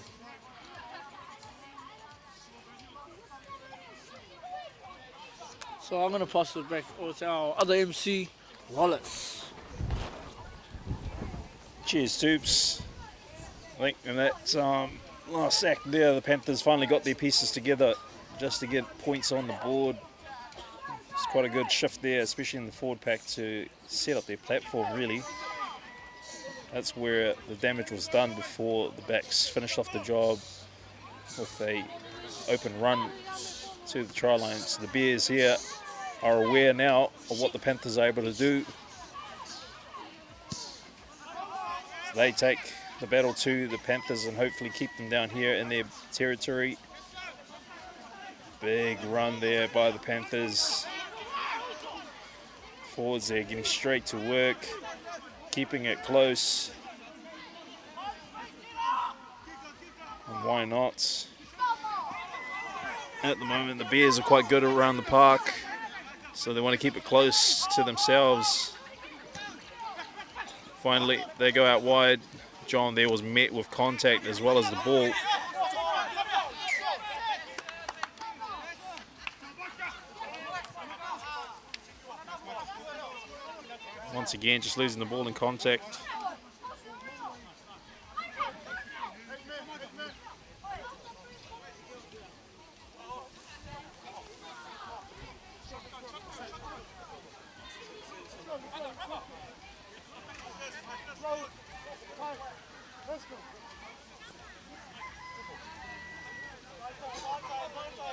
So I'm going to pass it back over to our other MC, Wallace. Cheers, Toops. I think in that last act there, the Panthers finally got their pieces together just to get points on the board. It's quite a good shift there, especially in the forward pack, to set up their platform really. That's where the damage was done before the backs finished off the job with a open run to the try line. So the Bears here are aware now of what the Panthers are able to do. So they take the battle to the Panthers and hopefully keep them down here in their territory. Big run there by the Panthers. Forwards there getting straight to work, keeping it close. And why not? At the moment, the Bears are quite good around the park, so they want to keep it close to themselves. Finally, they go out wide. John there was met with contact as well as the ball. Once again, just losing the ball in contact.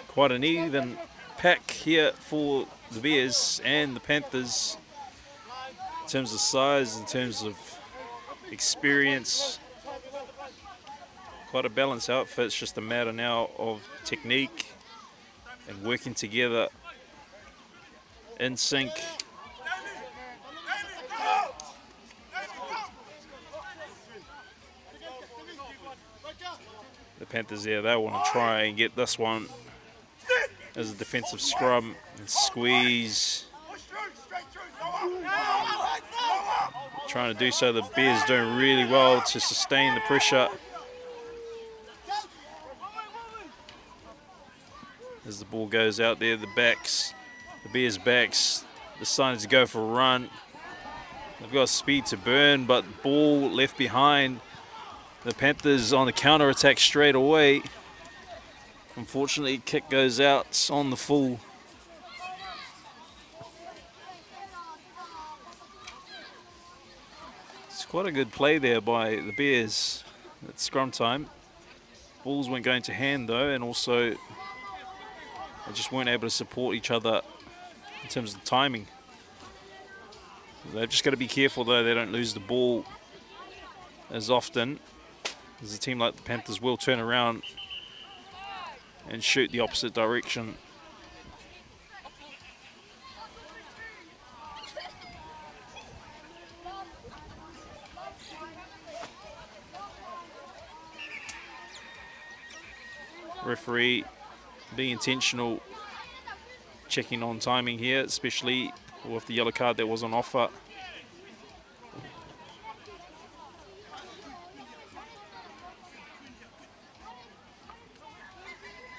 Quite an even pack here for the Bears and the Panthers in terms of size, in terms of experience. Quite a balanced outfit. It's just a matter now of technique and working together in sync. The Panthers there, they want to try and get this one as a defensive scrum and squeeze. Trying to do so. The Bears doing really well to sustain the pressure. As the ball goes out there, the Bears backs, decided to go for a run. They've got speed to burn, but ball left behind. The Panthers on the counter attack straight away. Unfortunately, kick goes out on the full. It's quite a good play there by the Bears at scrum time. Balls weren't going to hand though, and also they just weren't able to support each other in terms of timing. They've just got to be careful though they don't lose the ball as often, as a team like the Panthers will turn around and shoot the opposite direction. Referee being intentional, checking on timing here, especially with the yellow card that was on offer.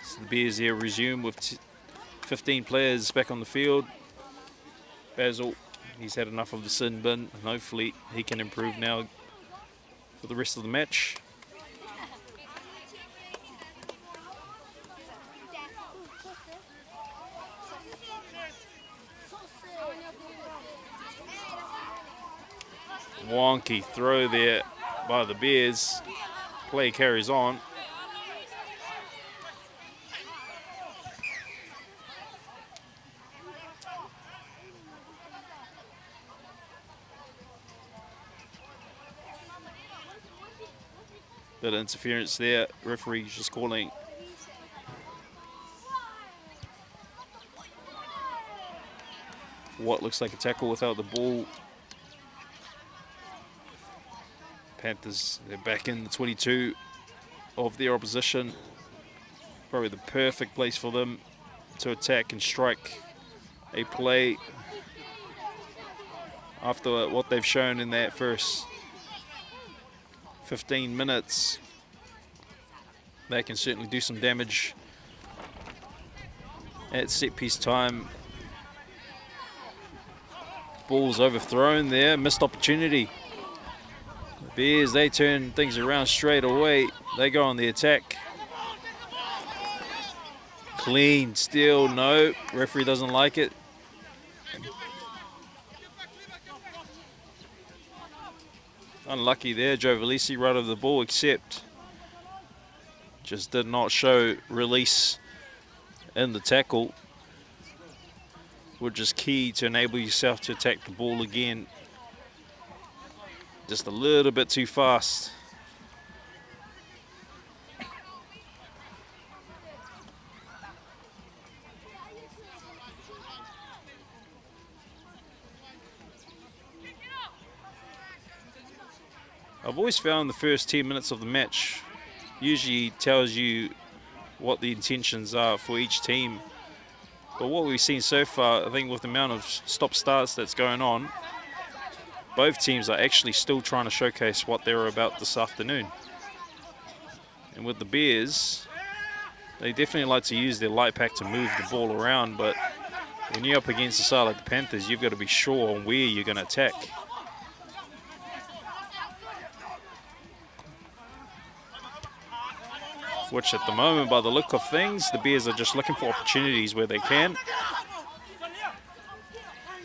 So the Bears here resume with 15 players back on the field. Basil, he's had enough of the sin bin, and hopefully he can improve now for the rest of the match. Wonky throw there by the Bears. Play carries on. Bit of interference there. Referee's just calling. What looks like a tackle without the ball. Panthers, they're back in the 22 of their opposition. Probably the perfect place for them to attack and strike a play after what they've shown in that first 15 minutes. They can certainly do some damage at set piece time. Ball's overthrown there, missed opportunity. Bears, they turn things around straight away. They go on the attack. Clean steal, no. Referee doesn't like it. Unlucky there, Joe Valisi right over the ball, except just did not show release in the tackle, which is key to enable yourself to attack the ball again. Just a little bit too fast. I've always found the first 10 minutes of the match usually tells you what the intentions are for each team. But what we've seen so far, I think with the amount of stop-starts that's going on, both teams are actually still trying to showcase what they're about this afternoon. And with the Bears, they definitely like to use their light pack to move the ball around, but when you're up against a side like the Panthers, you've got to be sure on where you're going to attack. Which at the moment, by the look of things, the Bears are just looking for opportunities where they can.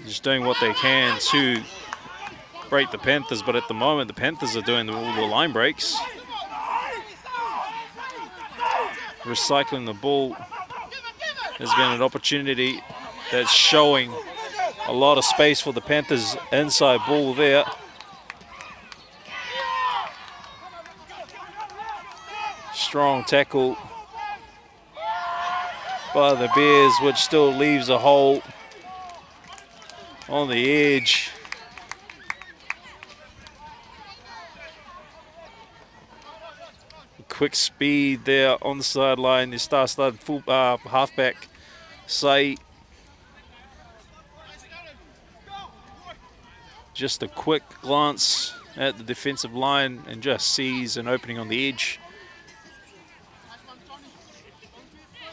Just doing what they can to break the Panthers, but at the moment the Panthers are doing all the line breaks. Recycling the ball has been an opportunity that's showing a lot of space for the Panthers. Inside ball there. Strong tackle by the Bears, which still leaves a hole on the edge. Quick speed there on the sideline. The star-studded full halfback, Say. Just a quick glance at the defensive line and just sees an opening on the edge.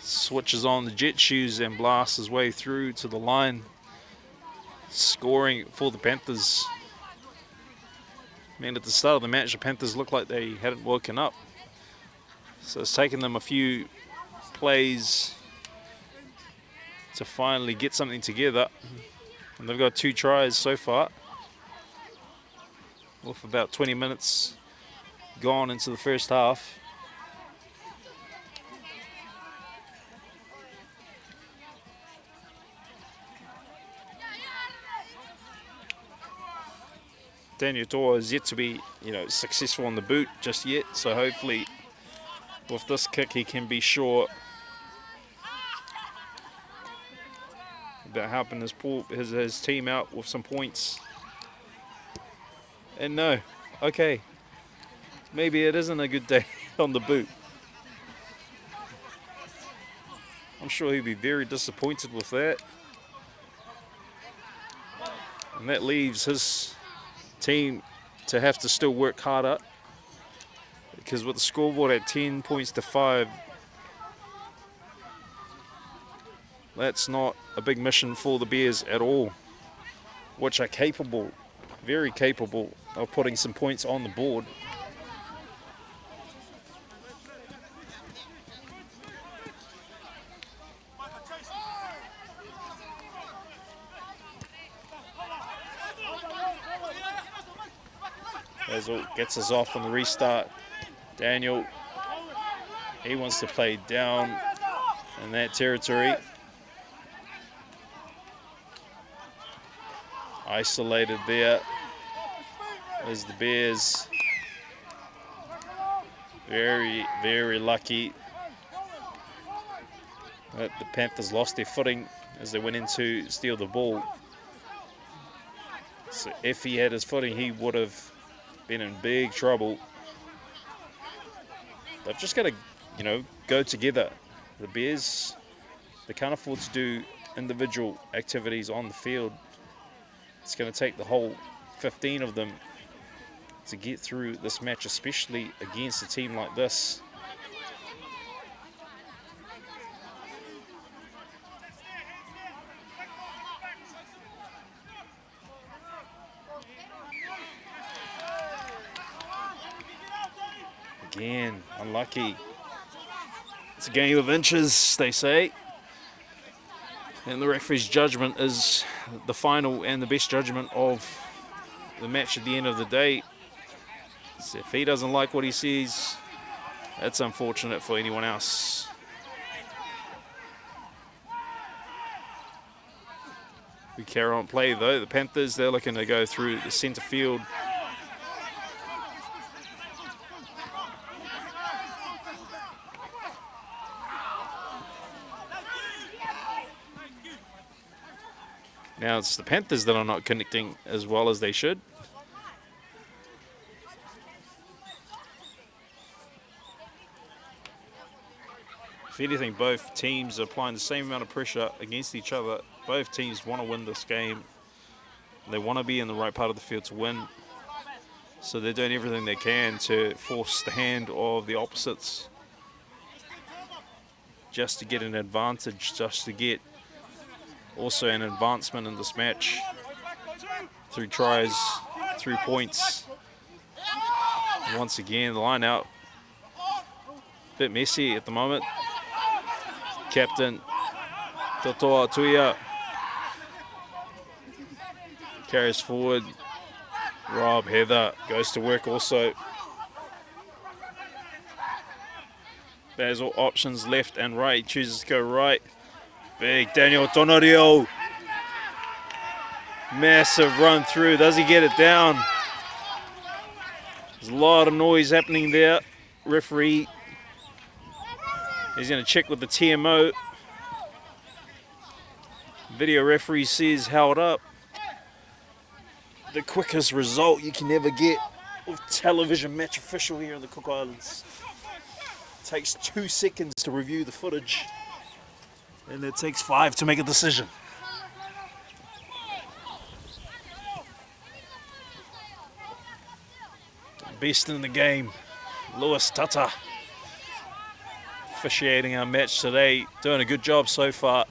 Switches on the jet shoes and blasts his way through to the line, scoring for the Panthers. Man, at the start of the match, the Panthers looked like they hadn't woken up. So it's taken them a few plays to finally get something together. And they've got 2 tries so far, with about 20 minutes gone into the first half. Daniel Toa is yet to be, successful on the boot just yet. So hopefully, with this kick, he can be sure about helping his team out with some points. And no, okay, maybe it isn't a good day on the boot. I'm sure he'd be very disappointed with that. And that leaves his team to have to still work harder, because with the scoreboard at 10 points to 5, that's not a big mission for the Bears at all, which are capable, very capable of putting some points on the board. Hazel gets us off on the restart. Daniel, he wants to play down in that territory. Isolated there as the Bears. Very, very lucky that the Panthers lost their footing as they went in to steal the ball. So if he had his footing, he would have been in big trouble. They've just got to, go together. The Bears, they can't afford to do individual activities on the field. It's going to take the whole 15 of them to get through this match, especially against a team like this. Again, unlucky. It's a game of inches, they say. And the referee's judgment is the final and the best judgment of the match at the end of the day. So if he doesn't like what he sees, that's unfortunate for anyone else. We carry on play though. The Panthers, they're looking to go through the centre field. Now it's the Panthers that are not connecting as well as they should. If anything, both teams are applying the same amount of pressure against each other. Both teams want to win this game. They want to be in the right part of the field to win. So they're doing everything they can to force the hand of the opposites, just to get an advantage, just to get also an advancement in this match through tries, through points. And once again, the line out, a bit messy at the moment. Captain Totoa Tuia carries forward. Rob Heather goes to work also. There's all options left and right. He chooses to go right. Big Daniel Tonorio. Massive run through. Does he get it down? There's a lot of noise happening there. Referee, he's going to check with the TMO. Video referee says held up. The quickest result you can ever get with television match official here in the Cook Islands. Takes 2 seconds to review the footage, and it takes 5 to make a decision. Best in the game, Lewis Tata, officiating our match today, doing a good job so far.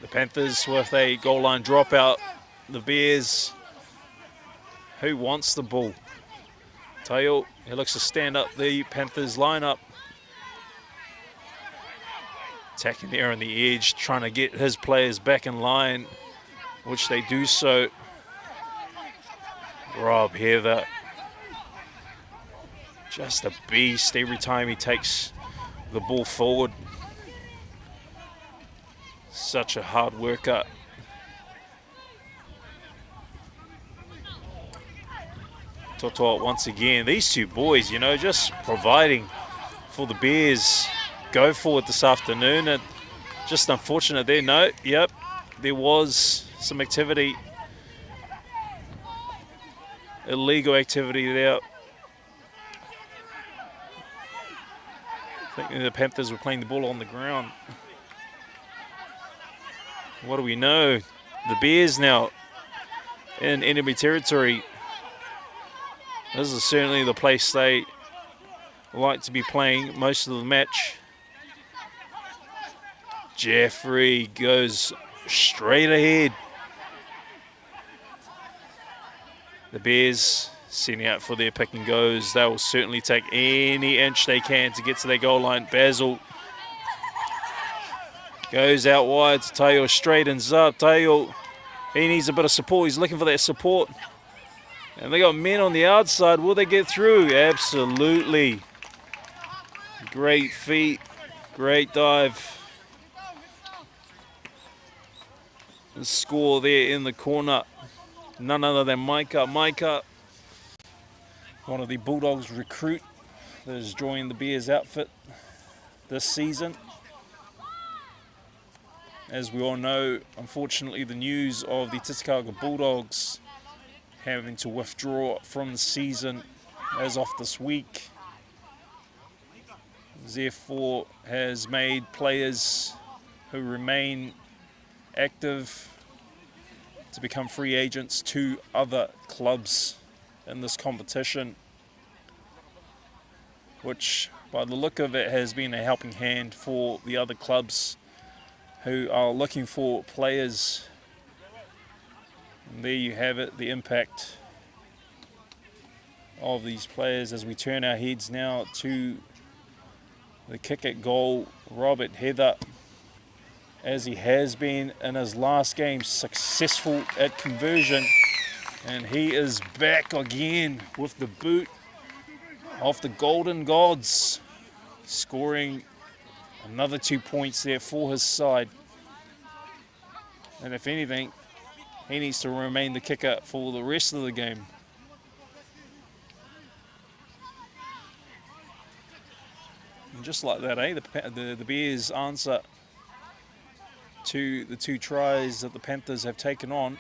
The Panthers with a goal line dropout. The Bears, who wants the ball? Tayo, he looks to stand up the Panthers lineup. Attacking there on the edge, trying to get his players back in line, which they do so. Rob Heather, just a beast every time he takes the ball forward. Such a hard worker. Toto once again, these two boys, you know, just providing for the Bears go forward this afternoon. And just unfortunate there, no, yep, there was some activity, illegal activity there. I think the Panthers were playing the ball on the ground. What do we know? The Bears now in enemy territory. This is certainly the place they like to be playing most of the match. Jeffrey goes straight ahead. The Bears setting out for their pick and goes. They will certainly take any inch they can to get to their goal line. Basil goes out wide to Tayo, straightens up. Tayo, he needs a bit of support. He's looking for that support. And they got men on the outside. Will they get through? Absolutely. Great feet. Great dive. The score there in the corner. None other than Micah. Micah, one of the Bulldogs recruit that has joined the Bears outfit this season. As we all know, unfortunately, the news of the Titicaca Bulldogs having to withdraw from the season as of this week, therefore has made players who remain active to become free agents to other clubs in this competition, which by the look of it has been a helping hand for the other clubs who are looking for players. And there you have it, the impact of these players as we turn our heads now to the kick at goal. Robert Heather, as he has been in his last game, successful at conversion. And he is back again with the boot of the Golden Gods, scoring another 2 points there for his side. And if anything, he needs to remain the kicker for the rest of the game. And just like that, the Bears answer to the 2 tries that the Panthers have taken on.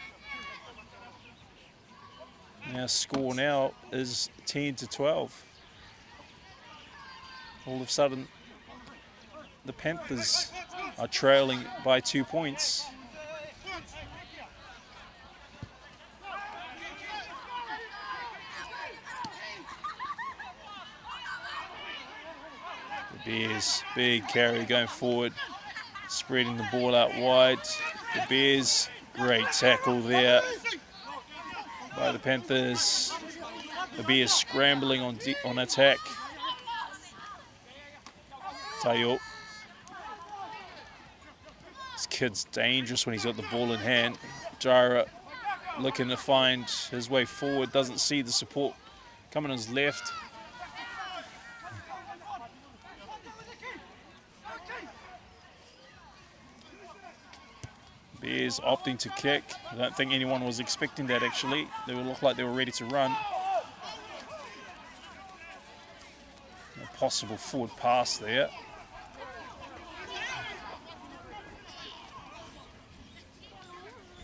Our score now is 10-12. All of a sudden, the Panthers are trailing by 2 points. The Bears, big carry going forward, spreading the ball out wide. The Bears, great tackle there by the Panthers. The Bears scrambling on attack. Tayo. This kid's dangerous when he's got the ball in hand. Jara looking to find his way forward, doesn't see the support coming on his left. Bears opting to kick. I don't think anyone was expecting that actually. They looked like they were ready to run. A possible forward pass there.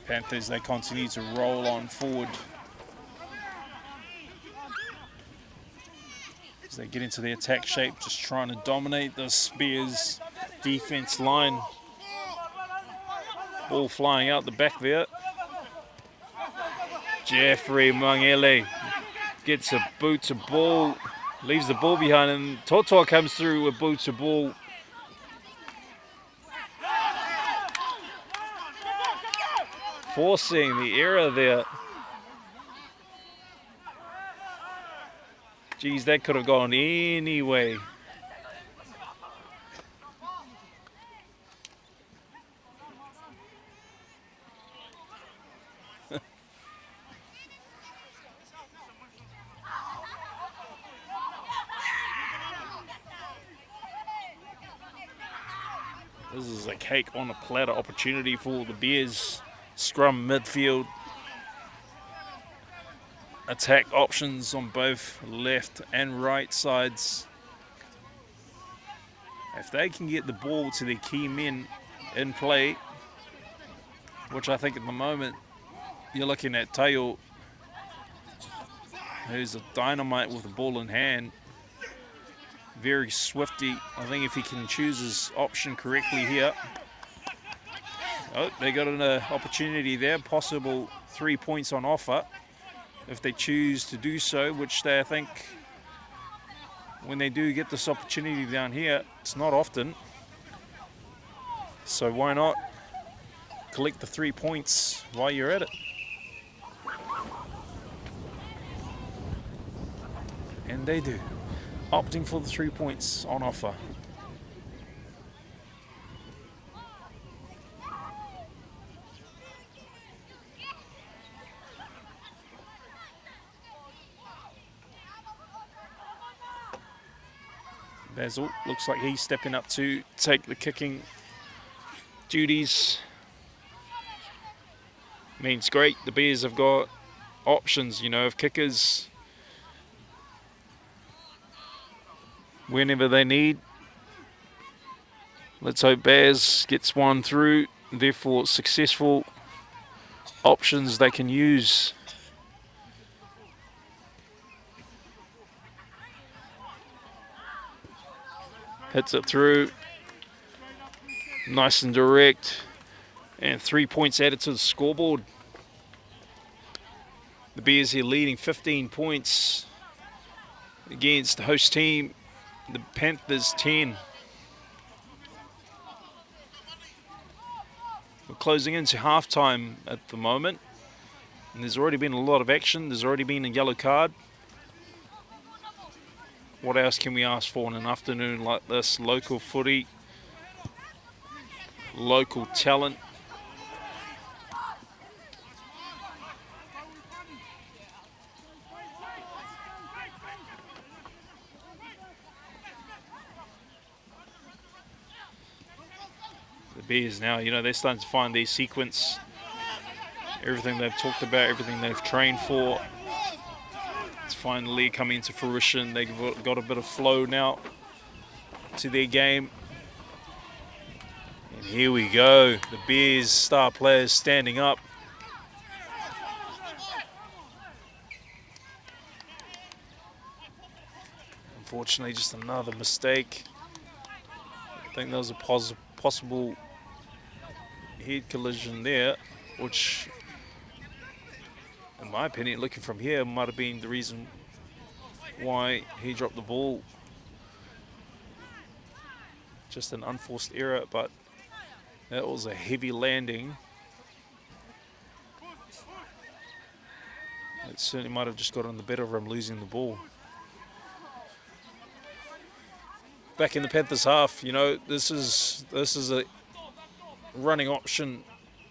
Panthers, they continue to roll on forward as they get into the attack shape, just trying to dominate the Bears defense line. Ball flying out the back there. Jeffrey Mangele gets a boot to ball, leaves the ball behind, and Totoa comes through with boot to ball. Forcing the error there. Geez, that could have gone any way. This is a cake on a platter opportunity for the Bears. Scrum midfield. Attack options on both left and right sides. If they can get the ball to their key men in play, which I think at the moment you're looking at Tayo, who's a dynamite with the ball in hand. Very swifty. I think if he can choose his option correctly here. Oh, they got an opportunity there. Possible 3 points on offer if they choose to do so, which they, I think, when they do get this opportunity down here, it's not often. So why not collect the 3 points while you're at it? And they do, opting for the 3 points on offer. Basil looks like he's stepping up to take the kicking duties. Means great, the Bears have got options, you know, of kickers whenever they need. Let's hope Baz gets one through, therefore successful options they can use. Hits it through, nice and direct, and 3 points added to the scoreboard. The Bears here leading 15 points against the host team, the Panthers 10. We're closing into halftime at the moment, and there's already been a lot of action. There's already been a yellow card. What else can we ask for in an afternoon like this? Local footy, local talent. Bears now. You know, they're starting to find their sequence. Everything they've talked about, everything they've trained for, it's finally coming into fruition. They've got a bit of flow now to their game. And here we go. The Bears star players standing up. Unfortunately, just another mistake. I think there was a possible head collision there, which, in my opinion, looking from here, might have been the reason why he dropped the ball. Just an unforced error, but that was a heavy landing. It certainly might have just got on the better of him losing the ball. Back in the Panthers half, you know, this is a running option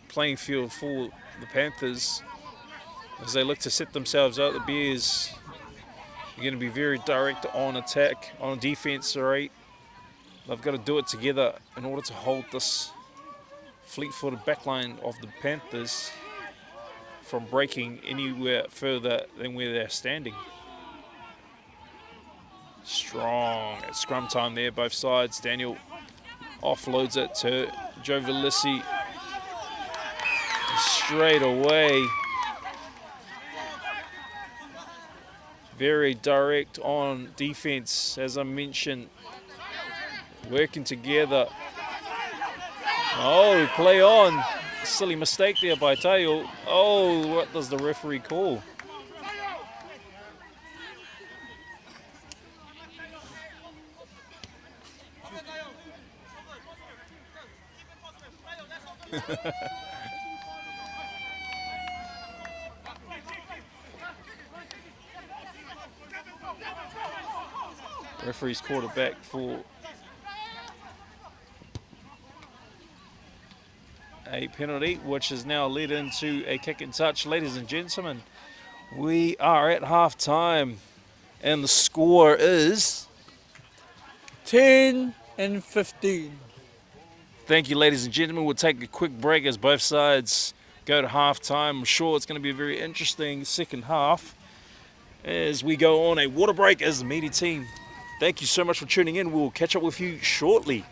playing field for the Panthers as they look to set themselves out. The Bears are going to be very direct on attack, on defense, sorry. They've got to do it together in order to hold this fleet-footed backline of the Panthers from breaking anywhere further than where they're standing. Strong at scrum time there, both sides. Daniel offloads it to Joe Velissi. Straight away. Very direct on defense, as I mentioned. Working together. Oh, play on. Silly mistake there by Teo. Oh, what does the referee call? Referee's called it back for a penalty, which has now led into a kick and touch. Ladies and gentlemen, we are at half time and the score is 10 and 15. Thank you, ladies and gentlemen. We'll take a quick break as both sides go to half time. I'm sure it's going to be a very interesting second half as we go on a water break as the media team. Thank you so much for tuning in. We'll catch up with you shortly.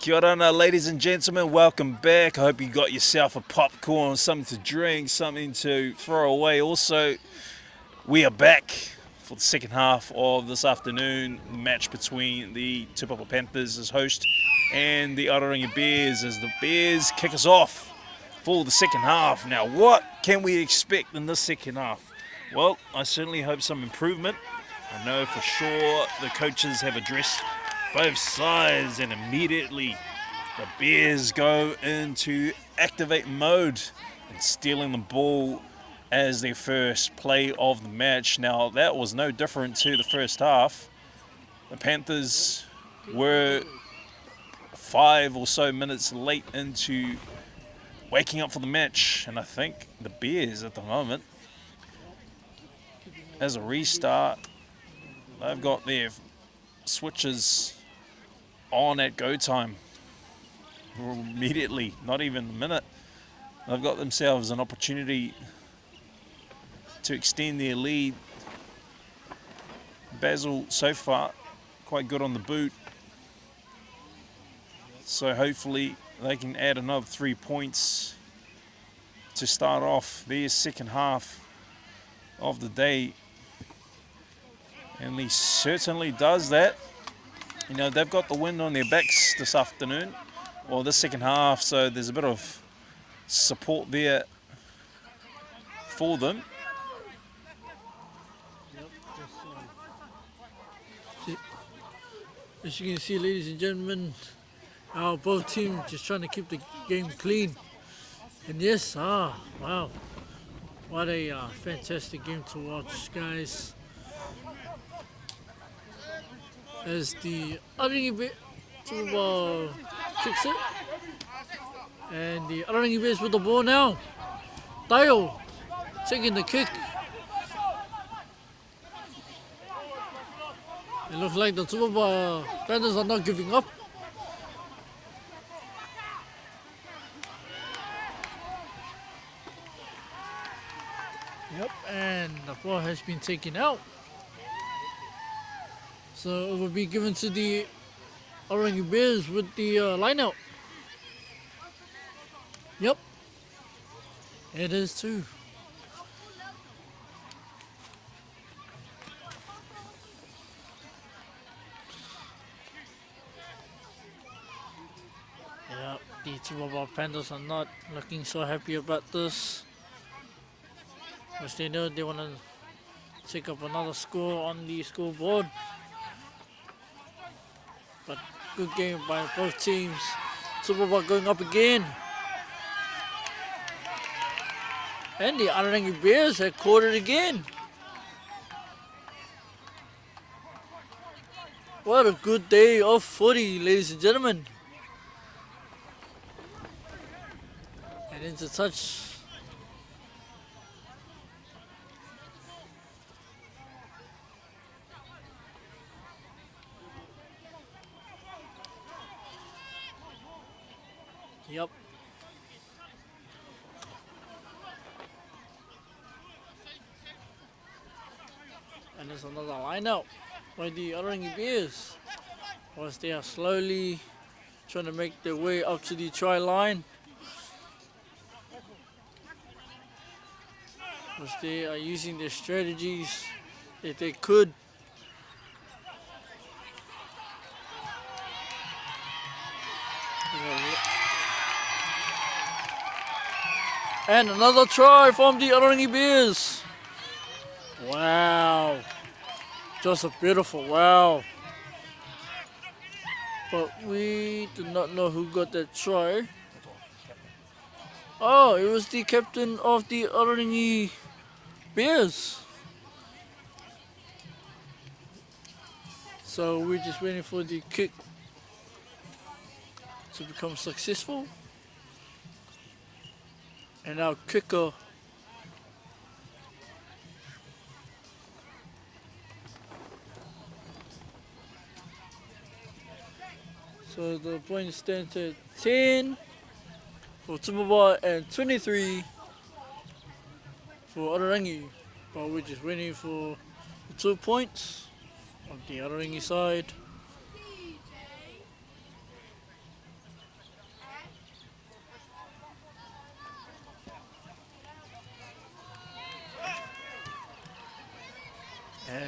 Kia ora, ladies and gentlemen, welcome back. I hope you got yourself a popcorn, something to drink, something to throw away. Also, we are back for the second half of this afternoon. The match between the Tupapa Panthers as host and the Ararangi Bears as the Bears kick us off for the second half. Now, what can we expect in this second half? Well, I certainly hope some improvement. I know for sure the coaches have addressed both sides, and immediately the Bears go into activate mode and stealing the ball as their first play of the match. Now, that was no different to the first half. The Panthers were 5 or so minutes late into waking up for the match, and I think the Bears at the moment, as a restart, they've got their switches on at go time immediately, not even a minute. They've got themselves an opportunity to extend their lead. Basil so far quite good on the boot, so hopefully they can add another 3 points to start off their second half of the day, and he certainly does that. You know, they've got the wind on their backs this afternoon, or this second half, so there's a bit of support there for them. As you can see, ladies and gentlemen, our both teams just trying to keep the game clean. And yes, wow, what a fantastic game to watch, guys. As the Ararangi Bears kicks it, and the Ararangi Bears with the ball now. Tayo taking the kick. It looks like the Tupapa Panthers are not giving up. Yep, and the ball has been taken out. So it will be given to the Ararangi Bears with the line out. Yep, it is too. Yep, the Tupapa Panthers are not looking so happy about this, because they know they want to take up another score on the scoreboard. But good game by both teams. Tupapa going up again. And the Ararangi Bears have caught it again. What a good day of footy, ladies and gentlemen. And into touch. Yep. And there's another line out by the Ararangi Bears, whilst they are slowly trying to make their way up to the try line. Whilst they are using their strategies that they could. And another try from the Ararangi Bears. Wow. Just a beautiful wow. But we do not know who got that try. Oh, it was the captain of the Ararangi Bears. So we're just waiting for the kick to become successful. And our kicker so the point stands at 10 for Tupapa and 23 for Ararangi. But we're just waiting for the 2 points of the Ararangi side.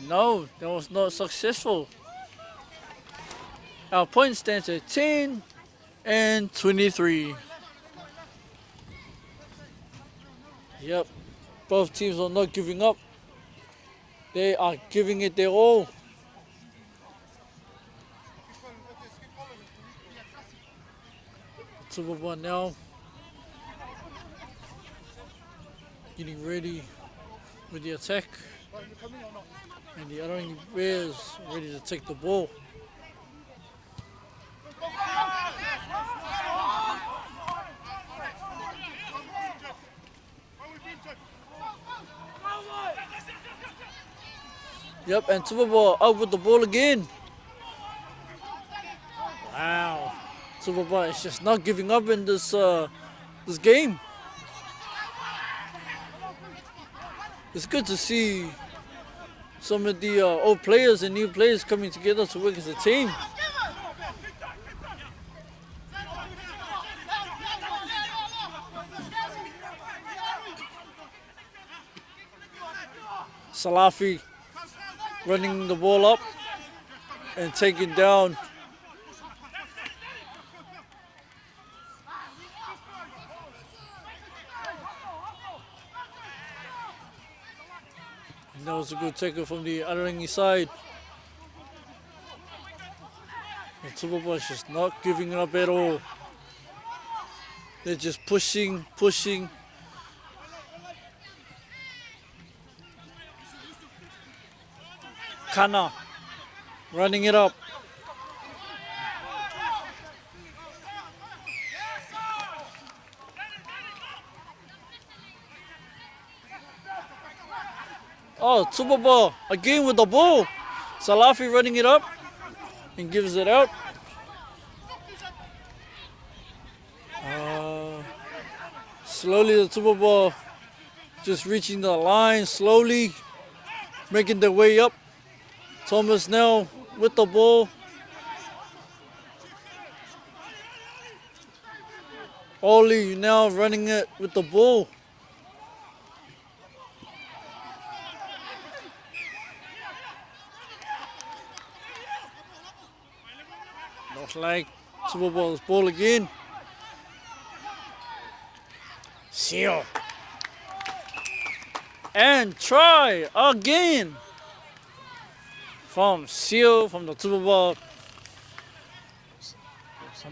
no, that was not successful. Our point stands at 10 and 23. Yep, both teams are not giving up. They are giving it their all. Super now getting ready with the attack, and the Arangi Bears ready to take the ball. Yep, and Superboy out with the ball again. Wow, Superboy is just not giving up in this this game. It's good to see some of the old players and new players coming together to work as a team. Salafi running the ball up and taking down and that was a good tackle from the Arangi side. And Superboy is not giving up at all. They're just pushing. Kana running it up. Oh, Superboy again with the ball. Salafi running it up and gives it out. Slowly the Superboy just reaching the line, slowly making their way up. Thomas now with the ball. Oli now running it with the ball. Looks like Superball's ball again. Seal. And try again. From Seal, from the Superball.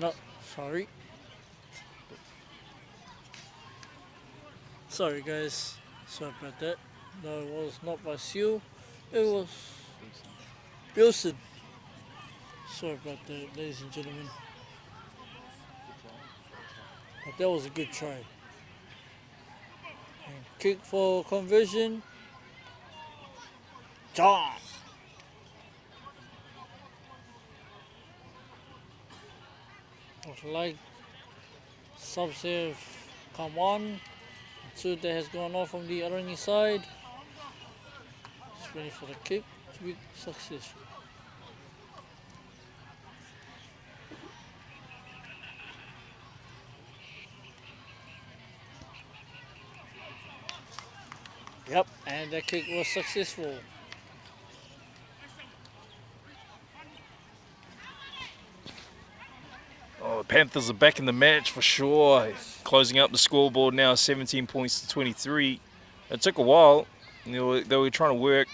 No, sorry. Sorry guys, sorry about that. No, it was not by Seal, it was Wilson. Sorry about that, ladies and gentlemen. But that was a good try. And kick for conversion. John. Looks like subs have come on. So that has gone off from the Arangi side. Just ready for the kick to be successful. Yep, and that kick was successful. Oh, the Panthers are back in the match for sure. Closing up the scoreboard now, 17 points to 23. It took a while. They were trying to work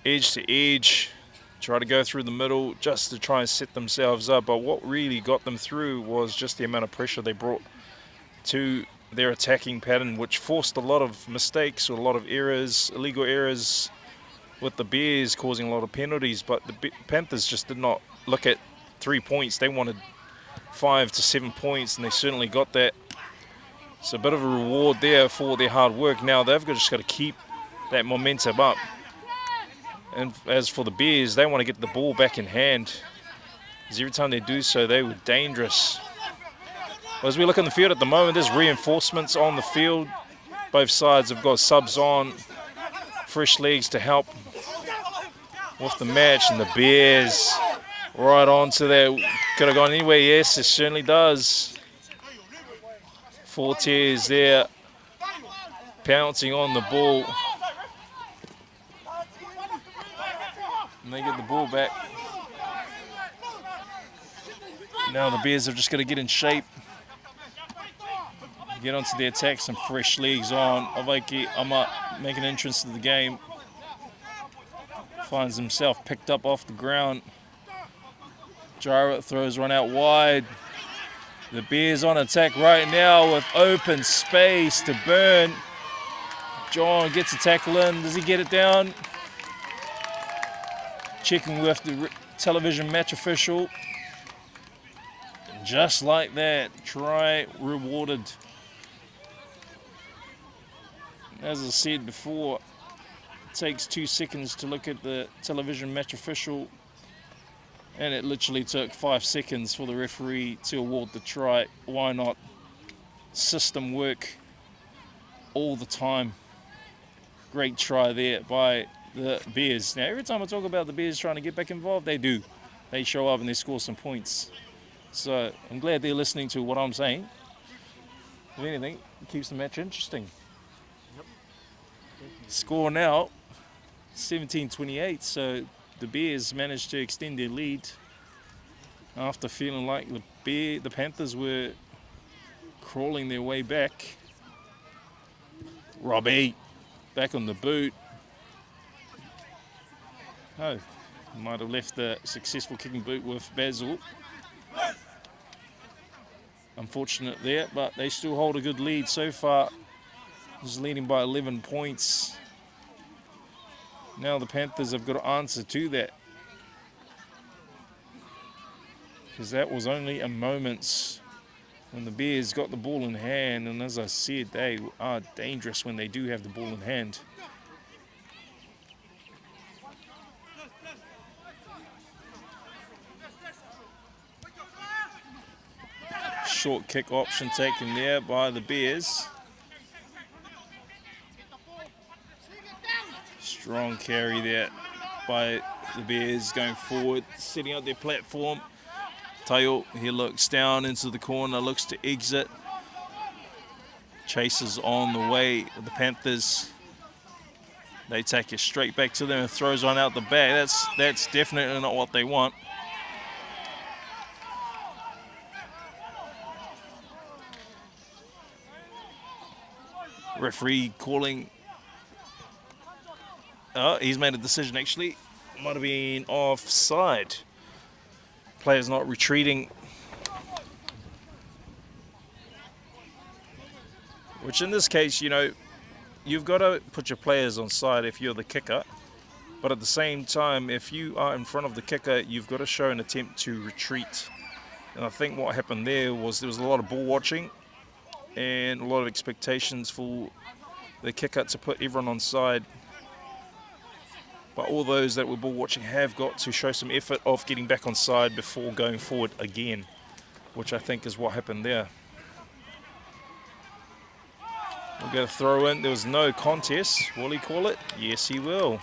edge to edge, try to go through the middle just to try and set themselves up. But what really got them through was just the amount of pressure they brought to their attacking pattern, which forced a lot of mistakes or a lot of errors, illegal errors with the Bears, causing a lot of penalties. But the Panthers just did not look at 3 points. They wanted 5 to 7 points, and they certainly got that. It's a bit of a reward there for their hard work. Now they've just got to keep that momentum up. And as for the Bears, they want to get the ball back in hand, because every time they do so, they were dangerous. Well, as we look in the field at the moment, there's reinforcements on the field. Both sides have got subs on, fresh legs to help with the match, and the Bears right on to that. Could have gone anywhere. Yes, it certainly does. Fortes there, pouncing on the ball. And they get the ball back. Now the Bears have just got to get in shape. Get onto the attack, some fresh legs on. Avaiki Ama making an entrance to the game. Finds himself picked up off the ground. Jarrett throws one out wide. The Bears on attack right now with open space to burn. John gets a tackle in. Does he get it down? Checking with the television match official. Just like that, try rewarded. As I said before, it takes 2 seconds to look at the television match official, and it literally took 5 seconds for the referee to award the try. Why not? System work all the time. Great try there by the Bears. Now, every time I talk about the Bears trying to get back involved, they do. They show up and they score some points. So I'm glad they're listening to what I'm saying. If anything, it keeps the match interesting. Score now, 17-28, so the Bears managed to extend their lead after feeling like the Panthers were crawling their way back. Robbie, back on the boot. Oh, might have left the successful kicking boot with Basil. Unfortunate there, but they still hold a good lead so far. Just leading by 11 points. Now the Panthers have got to answer to that, because that was only a moment when the Bears got the ball in hand, and as I said, they are dangerous when they do have the ball in hand. Short kick option taken there by the Bears. Strong carry there by the Bears going forward, setting up their platform. Tayo, he looks down into the corner, looks to exit. Chases on the way with the Panthers. They take it straight back to them and throws one out the back. That's definitely not what they want. Referee calling. Oh, he's made a decision actually. Might have been offside. Player's not retreating. Which in this case, you know, you've got to put your players on side if you're the kicker. But at the same time, if you are in front of the kicker, you've got to show an attempt to retreat. And I think what happened there was a lot of ball watching and a lot of expectations for the kicker to put everyone on side. But all those that were ball watching have got to show some effort of getting back on side before going forward again, which I think is what happened there. We'll get a throw in. There was no contest. Will he call it? Yes, he will.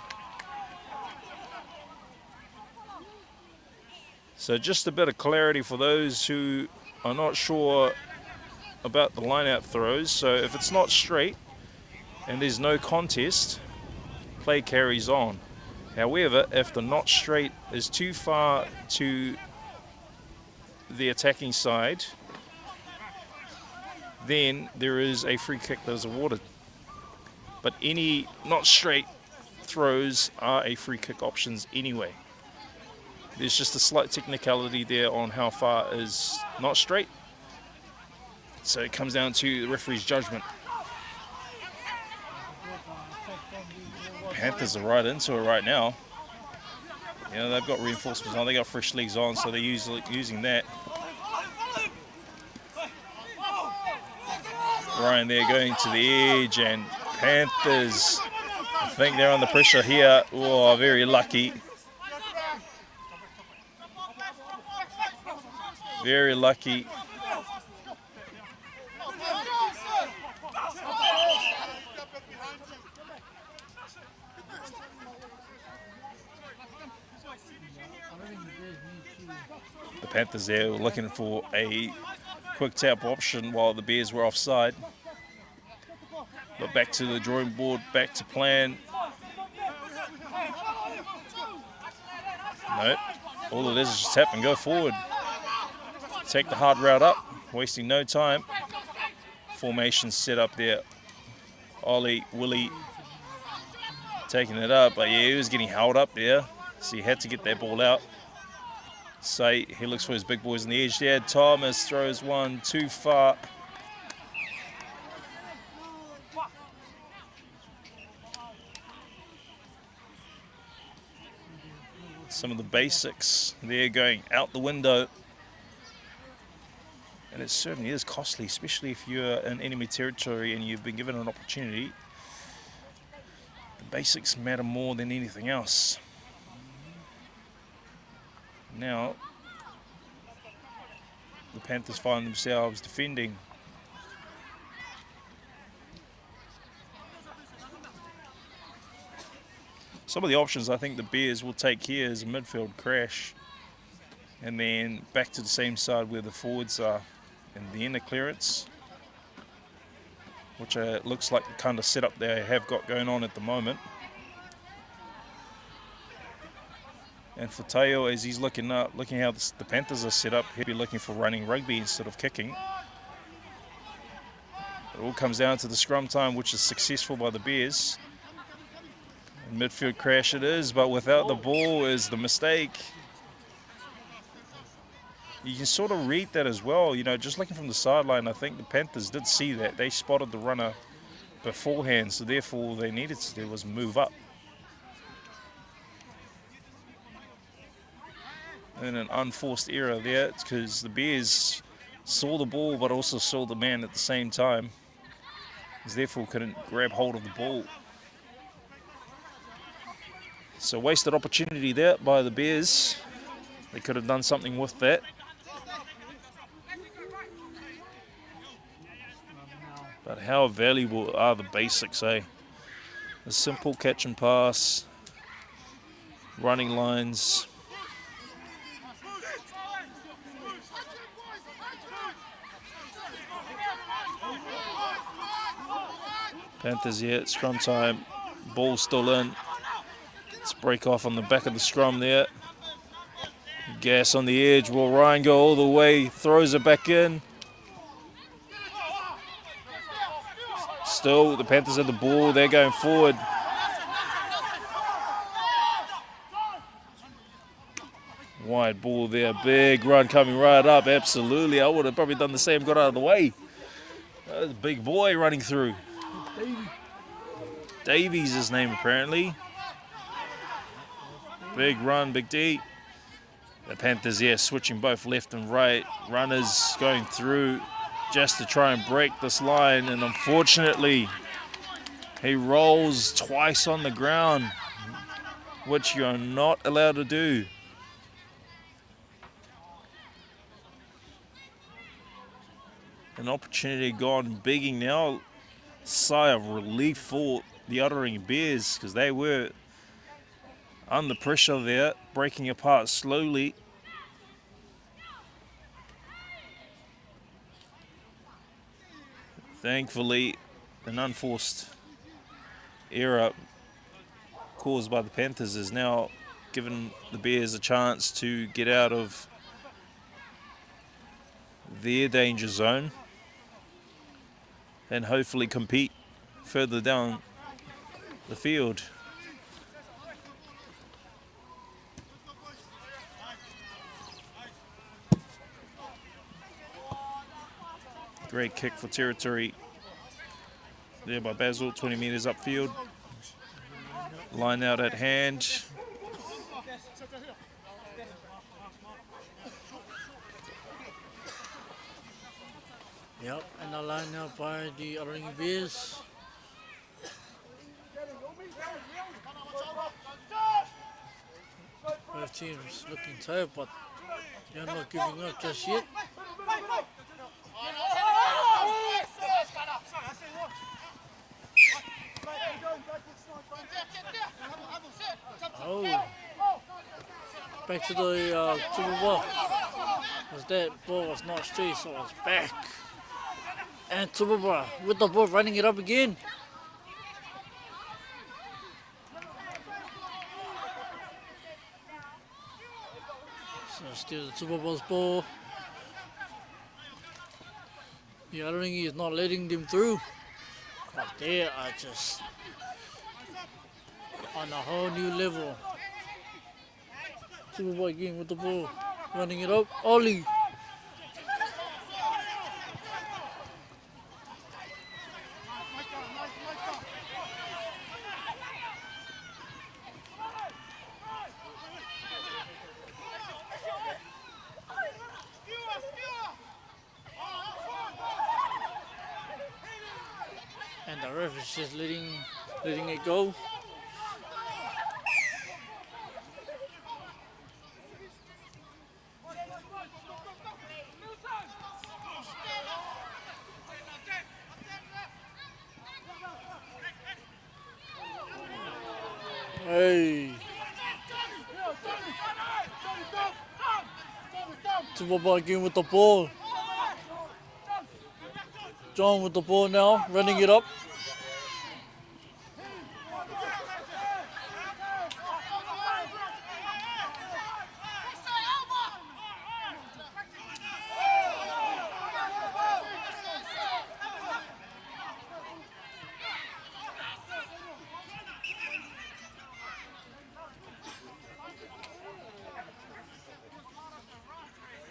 So just a bit of clarity for those who are not sure about the line-out throws. So if it's not straight and there's no contest, play carries on. However, if the not straight is too far to the attacking side, then there is a free kick that is awarded. But any not straight throws are a free kick options anyway. There's just a slight technicality there on how far is not straight. So it comes down to the referee's judgment. Panthers are right into it right now. You know, they've got reinforcements on, they got fresh legs on, so they're using that. Ryan there going to the edge, and Panthers, I think they're under pressure here. Oh, very lucky. Very lucky. The Panthers there were looking for a quick tap option while the Bears were offside. But back to the drawing board, back to plan. No, all it is just tap and go forward. Take the hard route up, wasting no time. Formation set up there. Ollie, Willie taking it up, but yeah, he was getting held up there, so he had to get that ball out. Say he looks for his big boys on the edge there. Thomas throws one too far. Some of the basics there going out the window. And it certainly is costly, especially if you're in enemy territory and you've been given an opportunity. The basics matter more than anything else. Now, the Panthers find themselves defending. Some of the options I think the Bears will take here is a midfield crash and then back to the same side where the forwards are in the inner clearance, which looks like the kind of setup they have got going on at the moment. And for Teo, as he's looking how the Panthers are set up, he'll be looking for running rugby instead of kicking. It all comes down to the scrum time, which is successful by the Bears. And midfield crash it is, but without the ball is the mistake. You can sort of read that as well, you know, just looking from the sideline. I think the Panthers did see that. They spotted the runner beforehand, so therefore all they needed to do was move up. And an unforced error there because the Bears saw the ball but also saw the man at the same time. Therefore couldn't grab hold of the ball. So wasted opportunity there by the Bears. They could have done something with that. But how valuable are the basics, eh? A simple catch and pass, running lines. Panthers here, scrum time, ball still in. Let's break off on the back of the scrum there. Gas on the edge, will Ryan go all the way, throws it back in. Still, the Panthers have the ball, they're going forward. Wide ball there, big run coming right up, absolutely. I would have probably done the same, got out of the way. That was a big boy running through. Davies his name apparently. Big run, Big D. The Panthers here switching both left and right. Runners going through just to try and break this line, and unfortunately he rolls twice on the ground, which you're not allowed to do. An opportunity gone begging now. Sigh of relief for the Ottering Bears because they were under pressure there, breaking apart slowly. Thankfully, an unforced error caused by the Panthers has now given the Bears a chance to get out of their danger zone and hopefully compete further down the field. Great kick for territory there by Basil, 20 metres upfield. Line out at hand. Yep, and a line out by the Ottering Bears. Both teams looking tired, but they're not giving up just yet. Oh, back to the ball. Was that ball was not straight, so it was back. And Tubaba with the ball, running it up again. So still the Super Bowl's ball. The Arangi is not letting them through. But they are just on a whole new level. Super Bowl again with the ball. Running it up. Ollie. And the ref is just letting it go. Hey. Super Bowl again with the ball. John with the ball now, running it up.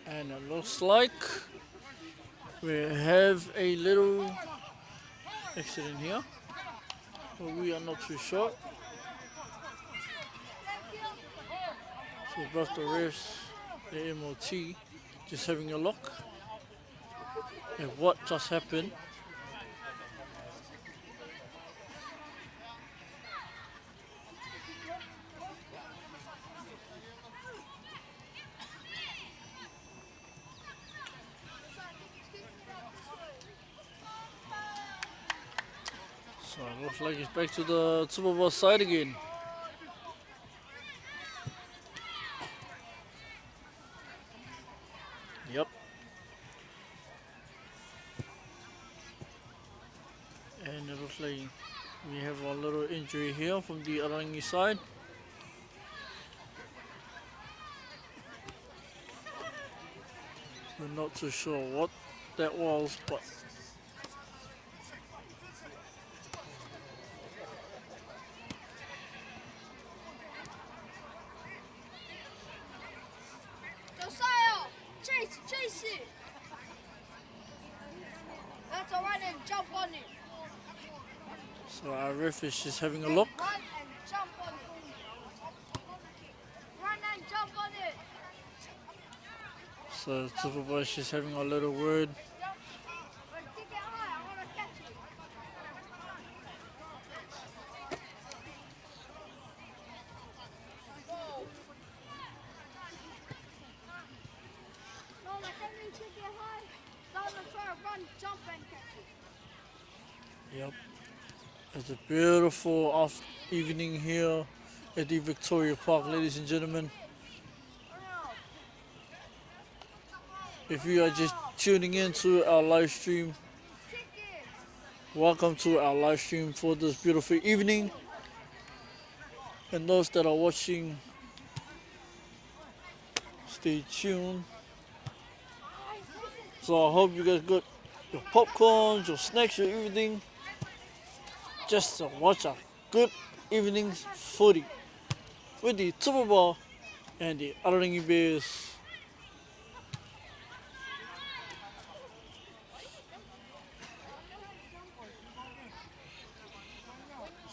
And it looks like we have a little accident here, but we are not too sure. So both the refs, the MOT, just having a look at what just happened. So it looks like it's back to the Super Bowl side again. Yep. And it looks like we have a little injury here from the Arangi side. We're not too sure what that was, but Josiah, chase it. That's all right, and jump on it. so our ref is just having a look. Run and jump on it. Run and jump on it. So Super Bowl is just having a little word. Wait, kick it high. I want to catch it. No, like I mean, kick it high. Don't try to run, jump, and catch it. Yep. It's a beautiful evening here at the Victoria Park, ladies and gentlemen. If you are just tuning in to our live stream, Kick it. welcome to our live stream for this beautiful evening. And those that are watching, stay tuned. So I hope you guys got your popcorns, your snacks, your everything, just to watch a good evening's footy with the Super Bowl and the Arangi Bears.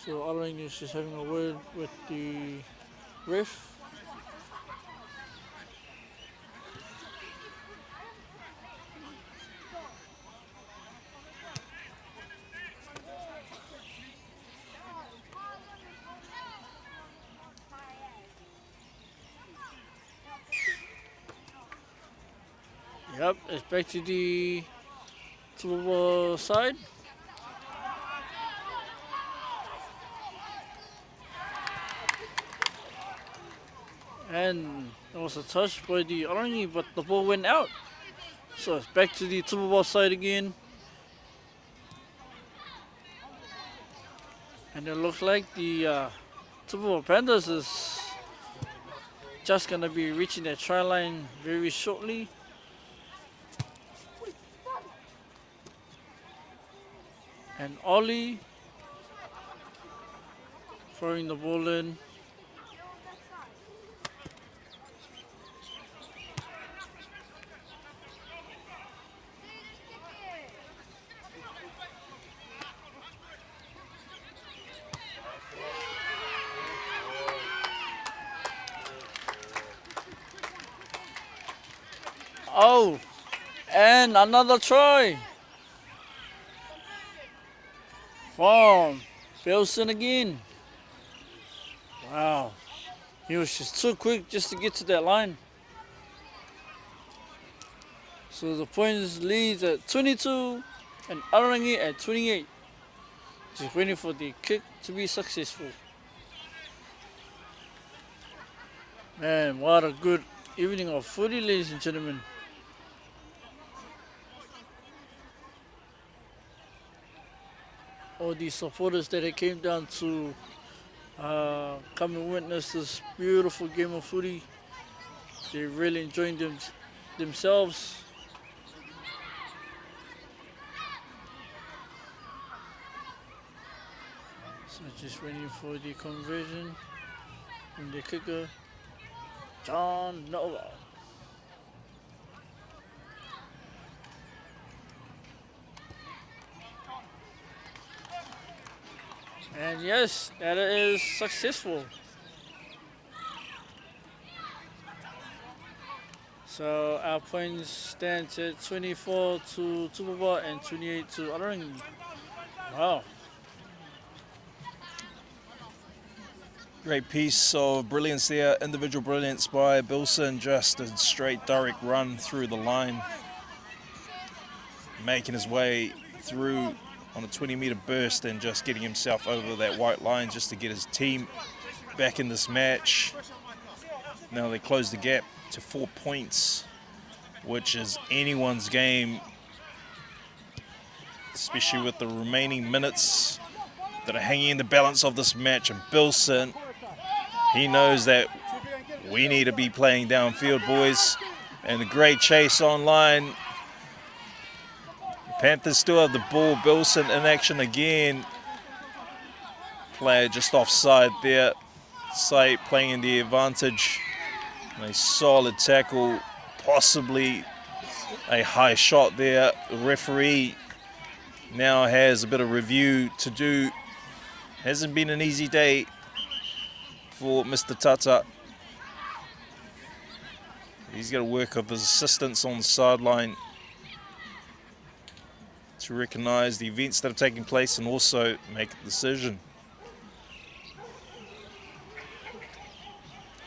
So Arangi is just having a word with the ref. Yep, it's back to the Super Bowl side. And it was a touch by the Arangi, but the ball went out. So it's back to the Super Bowl side again. And it looks like the Super Bowl Panthers is just going to be reaching the try line very shortly. And Ollie throwing the ball in. Oh, and another try from Wilson again. Wow, he was just too quick just to get to that line. So the points leads at 22 and Arangi at 28. Just waiting for the kick to be successful. Man, what a good evening of footy, ladies and gentlemen. All these supporters that came down to come and witness this beautiful game of footy. They're really enjoying themselves. So just waiting for the conversion from the kicker, John Nova. And yes, that is successful. So our points stand at 24 to Tupapa and 28 to Arangi. Wow. Great piece of brilliance there, individual brilliance by Bilson, just a straight direct run through the line, making his way through on a 20-metre burst and just getting himself over that white line just to get his team back in this match. Now they close the gap to 4 points, which is anyone's game, especially with the remaining minutes that are hanging in the balance of this match. And Bilson, he knows that we need to be playing downfield, boys. And a great chase online. Panthers still have the ball. Bilson in action again. Player just offside there. Sight playing in the advantage. And a solid tackle, possibly a high shot there. The referee now has a bit of review to do. Hasn't been an easy day for Mr. Tata. He's got to work with his assistants on the sideline to recognise the events that are taking place and also make a decision.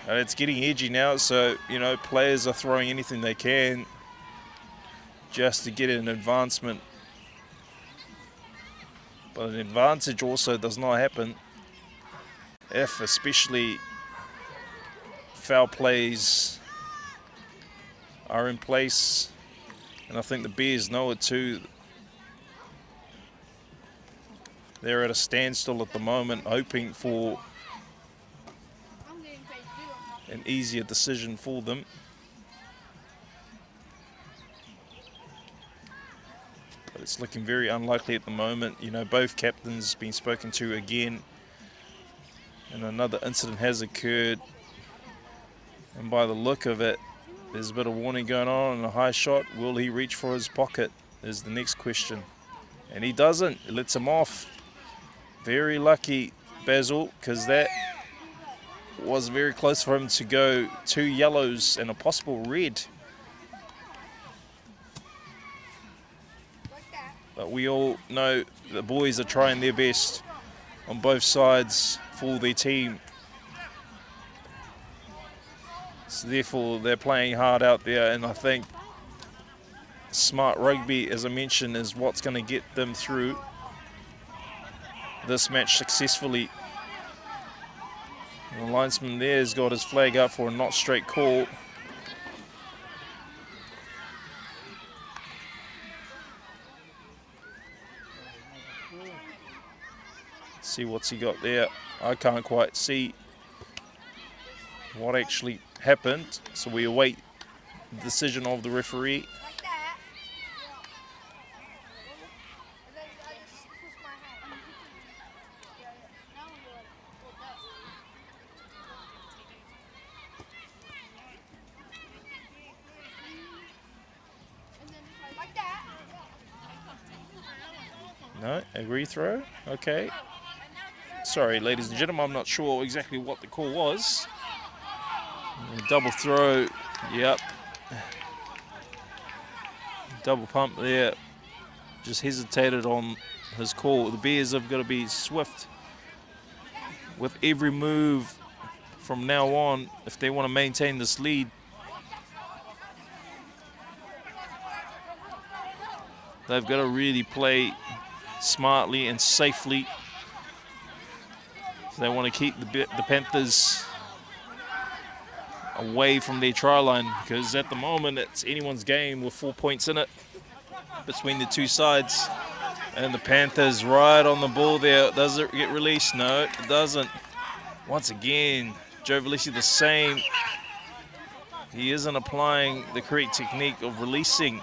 It's getting edgy now, so, you know, players are throwing anything they can just to get an advancement. But an advantage also does not happen if, especially, foul plays are in place. And I think the Bears know it too. They're at a standstill at the moment, hoping for an easier decision for them. But it's looking very unlikely at the moment. You know, both captains been spoken to again, and another incident has occurred. And by the look of it, there's a bit of warning going on and a high shot. Will he reach for his pocket is the next question. And he doesn't. It lets him off. Very lucky, Basil, because that was very close for him to go 2 yellows and a possible red. But we all know the boys are trying their best on both sides for their team. So therefore, they're playing hard out there, and I think smart rugby, as I mentioned, is what's going to get them through this match successfully. And the linesman there has got his flag up for a not straight call. See what's he got there. I can't quite see. what actually happened. So we await the decision of the referee. Like that. And then I just push my hand. Now we do it. Like that. And then just like that. No, agree throw. Okay. Sorry, ladies and gentlemen, I'm not sure exactly what the call was. Double throw. Yep. Double pump there. Just hesitated on his call. The Bears have got to be swift with every move from now on if they want to maintain this lead. They've got to really play smartly and safely. They want to keep the Panthers away from their try line, because at the moment it's anyone's game with 4 points in it between the two sides. And the Panthers right on the ball there. Does it get released? No, it doesn't. Once again, Joe Velisi the same. He isn't applying the correct technique of releasing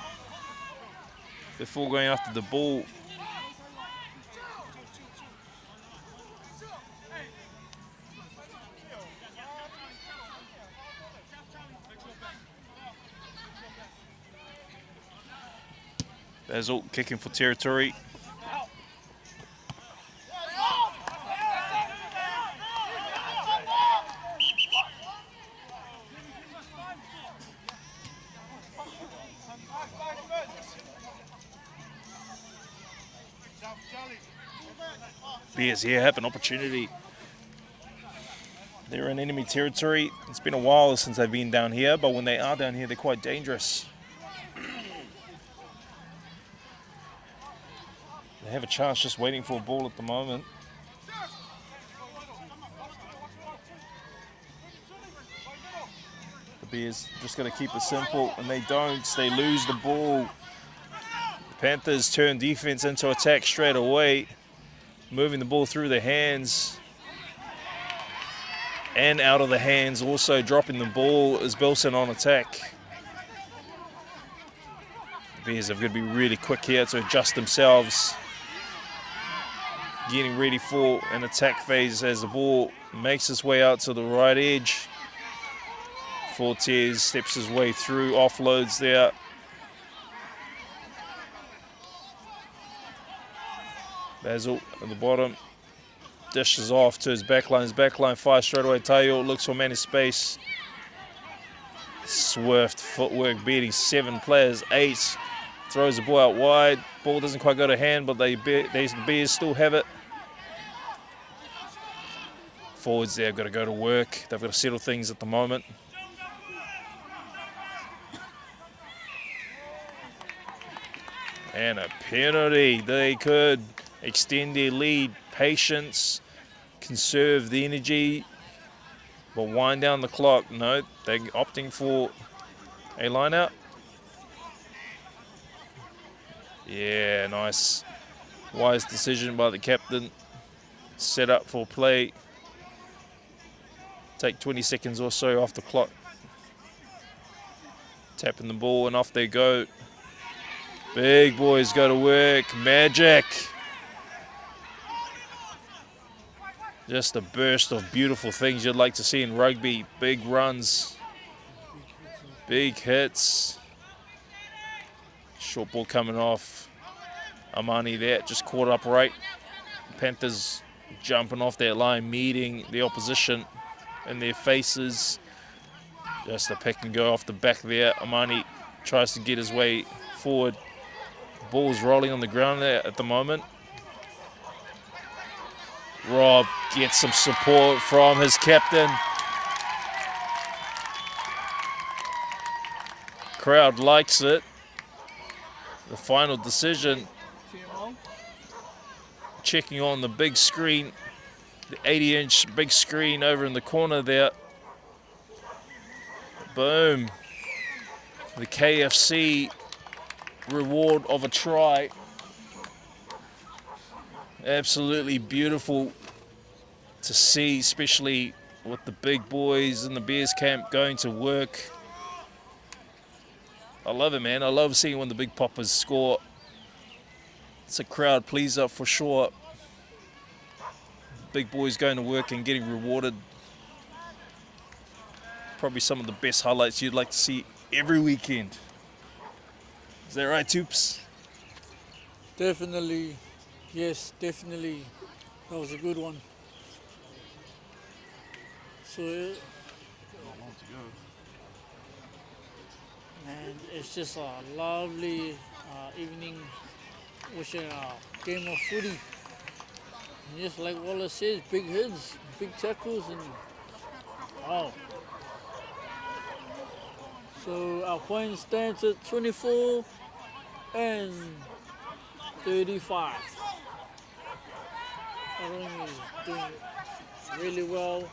before going after the ball. Basil kicking for territory. Bears here have an opportunity. They're in enemy territory. It's been a while since they've been down here, but when they are down here, they're quite dangerous. They have a chance just waiting for a ball at the moment. The Bears just got to keep it simple, and they don't. They lose the ball. The Panthers turn defense into attack straight away, moving the ball through their hands and out of the hands, also dropping the ball as Bilson on attack. The Bears have got to be really quick here to adjust themselves, getting ready for an attack phase as the ball makes its way out to the right edge. Fortes steps his way through, offloads there. Basil at the bottom, dishes off to his backline. His backline fires straight away. Tayo looks for man in space. Swift footwork beating 7 players, 8. Throws the ball out wide. Ball doesn't quite go to hand, but the Bears still have it. Forwards there have got to go to work. They've got to settle things at the moment. And a penalty. They could extend their lead. Patience, conserve the energy, but wind down the clock. No, they're opting for a line out. Yeah, nice. Wise decision by the captain. Set up for play. Take 20 seconds or so off the clock. Tapping the ball and off they go. Big boys go to work. Magic. Just a burst of beautiful things you'd like to see in rugby. Big runs. Big hits. Short ball coming off. Amani there, just caught up right. Panthers jumping off that line, meeting the opposition in their faces. Just a pick and go off the back there. Amani tries to get his way forward. Ball's rolling on the ground there at the moment. Rob gets some support from his captain. Crowd likes it. The final decision, checking on the big screen, the 80-inch big screen over in the corner there. Boom. The KFC reward of a try. Absolutely beautiful to see, especially with the big boys in the Bears camp going to work. I love it, man. I love seeing when the big poppers score. It's a crowd pleaser for sure. Big boys going to work and getting rewarded. Probably some of the best highlights you'd like to see every weekend. Is that right, Toops? Definitely, yes, definitely. That was a good one. So, and it's just a lovely evening watching a game of footy. And just like Wallace says, big hits, big tackles, and wow. So our point stands at 24 and 35. Arang is doing really well.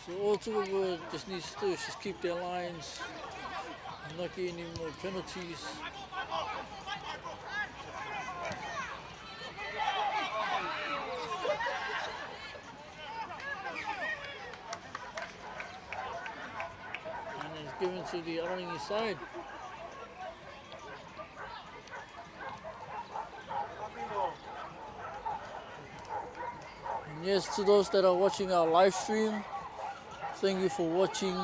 So all Tuvalu just needs to do is just keep their lines and not get any more penalties. And it's given to the Arangi side. And yes, to those that are watching our live stream, thank you for watching,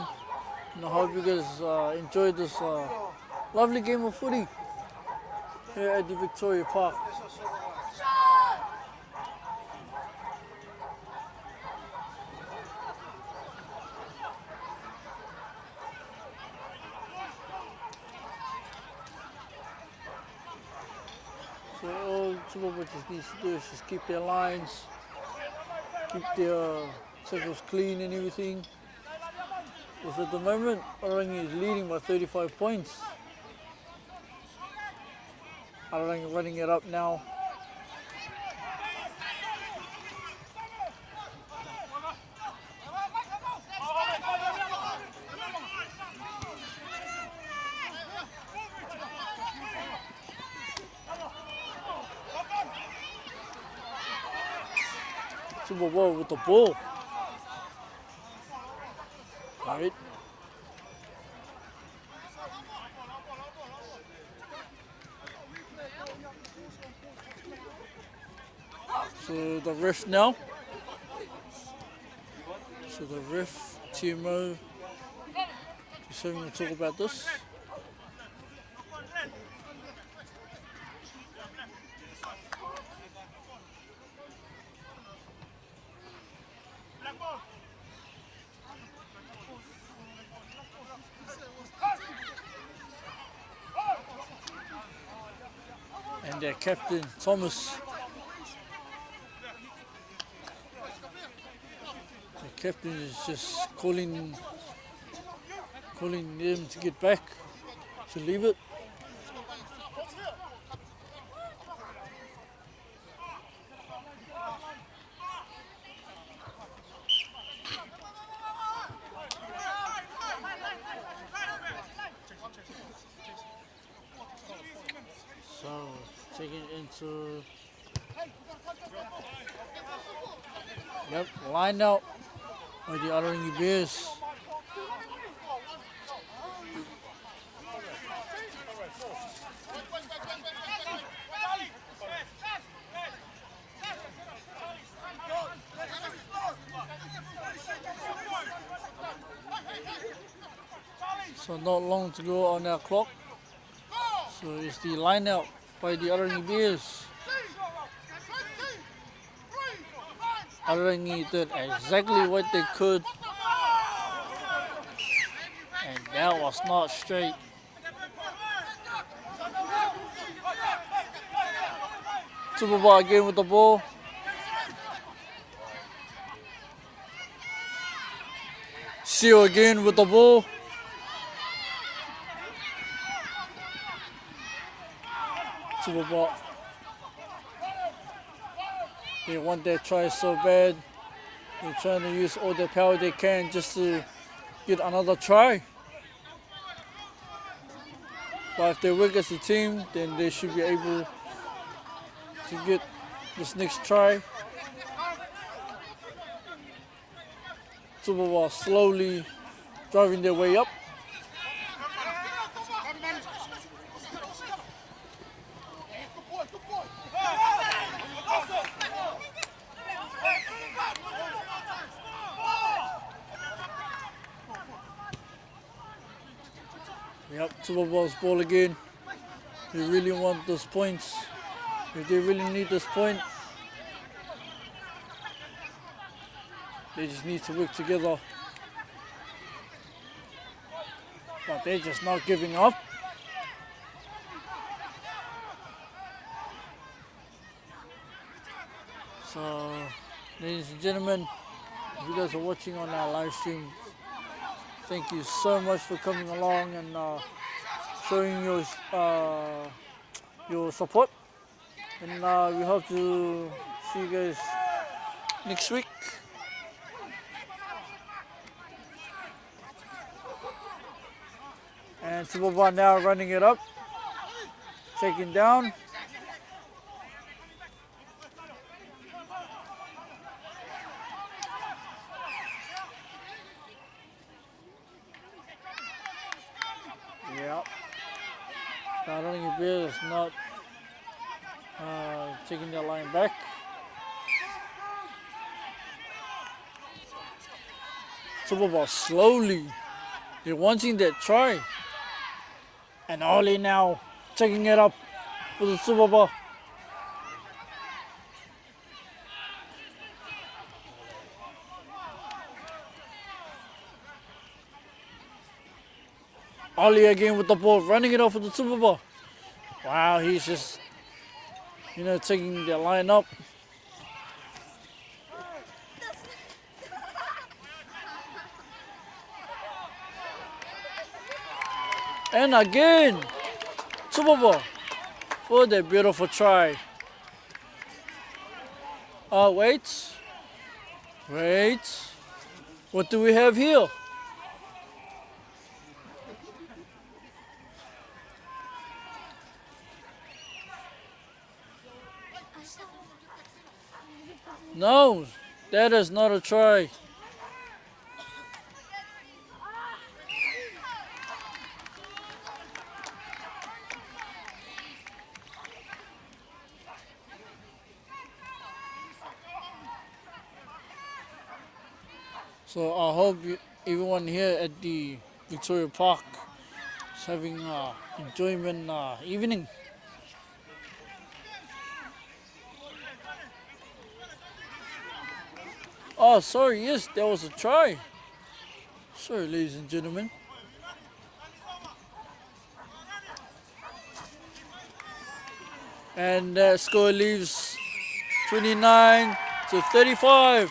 and I hope you guys enjoyed this lovely game of footy here at the Victoria Park. So all Tuvalu just needs to do is just keep their lines, keep their circles clean and everything. Because at the moment, Arangi is leading by 35 points. Arangi running it up now. Super Bowl with the ball. Right. So the ref now. So the ref, TMO, is having to talk about this. And their captain, Thomas. The captain is just calling them to get back, to leave it. So, taking it into, yep, lined out by the Arangi Bears. So not long to go on our clock. So it's the line out by the Arangi Bears. Arangi did exactly what they could, and that was not straight. Super Bowl again with the ball. Seal again with the ball. Super Bowl. They want their try so bad. They're trying to use all the power they can just to get another try. But if they work as a team, then they should be able to get this next try. Tsuboba are slowly driving their way up. Yep, Tsuboba's ball again. They really want those points. If they really need this point, they just need to work together. But they're just not giving up. So, ladies and gentlemen, if you guys are watching on our live stream, thank you so much for coming along and showing your support. And we hope to see you guys next week. And Tsuboba now running it up, taking down. Yeah. I don't think Bear is not taking their line back. Tsuboba slowly. They're wanting that try. And Oli now taking it up for the Tsuboba. Oli again with the ball, running it off for the Tsuboba. Wow, he's just, taking the line up. And again, Tsuboba for the beautiful try. Wait. What do we have here? No, that is not a try. So I hope everyone here at the Victoria Park is having enjoyment evening. Oh, sorry, yes, there was a try. Sorry, ladies and gentlemen. And that score leaves 29-35.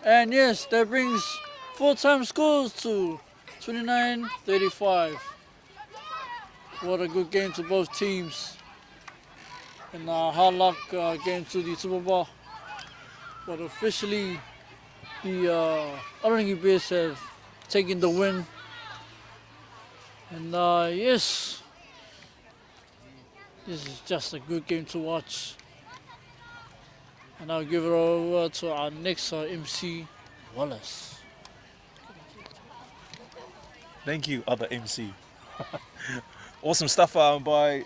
And yes, that brings full-time scores to 29-35. What a good game to both teams. And hard luck game to the Tsuboba. But officially, the Orangi Bears have taken the win. And yes, this is just a good game to watch. And I'll give it over to our next MC, Wallace. Thank you, other MC. Awesome stuff by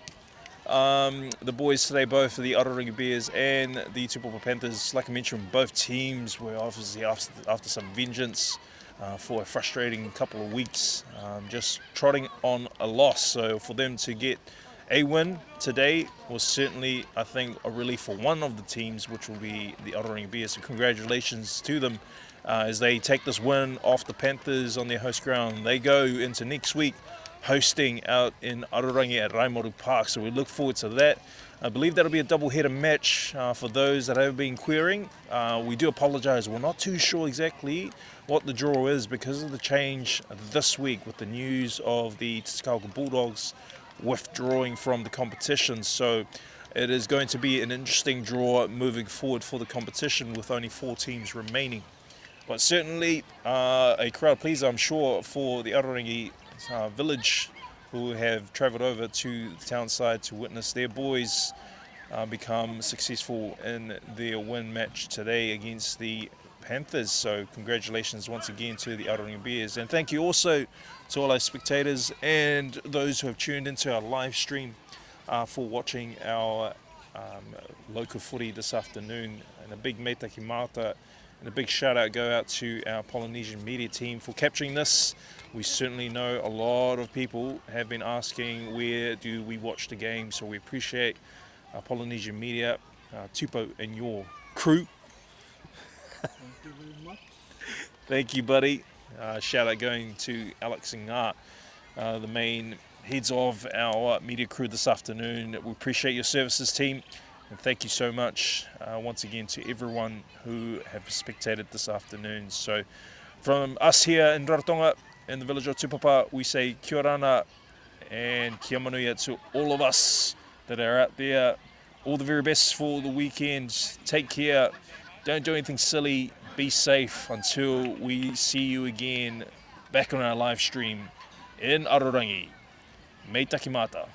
the boys today, both the Otaringi Bears and the Tupapa Panthers. Like I mentioned, both teams were obviously after some vengeance for a frustrating couple of weeks, just trotting on a loss. So for them to get a win today was certainly, I think, a relief for one of the teams, which will be the Otaringi Bears. So congratulations to them as they take this win off the Panthers on their host ground. They go into next week hosting out in Otarangi at Raimoru Park. So we look forward to that. I believe that'll be a double-header match for those that have been querying. We do apologise. We're not too sure exactly what the draw is because of the change this week with the news of the Te Bulldogs withdrawing from the competition. So it is going to be an interesting draw moving forward for the competition with only 4 teams remaining. But certainly a crowd pleaser, I'm sure, for the Aotearoa village who have travelled over to the town side to witness their boys become successful in their win match today against the Panthers. So congratulations once again to the Aotearoa Bears, and thank you also to all our spectators and those who have tuned into our live stream for watching our local footy this afternoon. And a big meitaki mata and a big shout out go out to our Polynesian media team for capturing this. We certainly know a lot of people have been asking where do we watch the game, so we appreciate our Polynesian media, Tupo and your crew. Thank you very much. Thank you, buddy. Shout out going to Alex and Ngā, the main heads of our media crew this afternoon. We appreciate your services, team, and thank you so much once again to everyone who have spectated this afternoon. So from us here in Rarotonga in the village of Tupapa, we say kia rana and kia manuia to all of us that are out there. All the very best for the weekend. Take care. Don't do anything silly. Be safe until we see you again back on our live stream in Arorangi. Mei taki mata.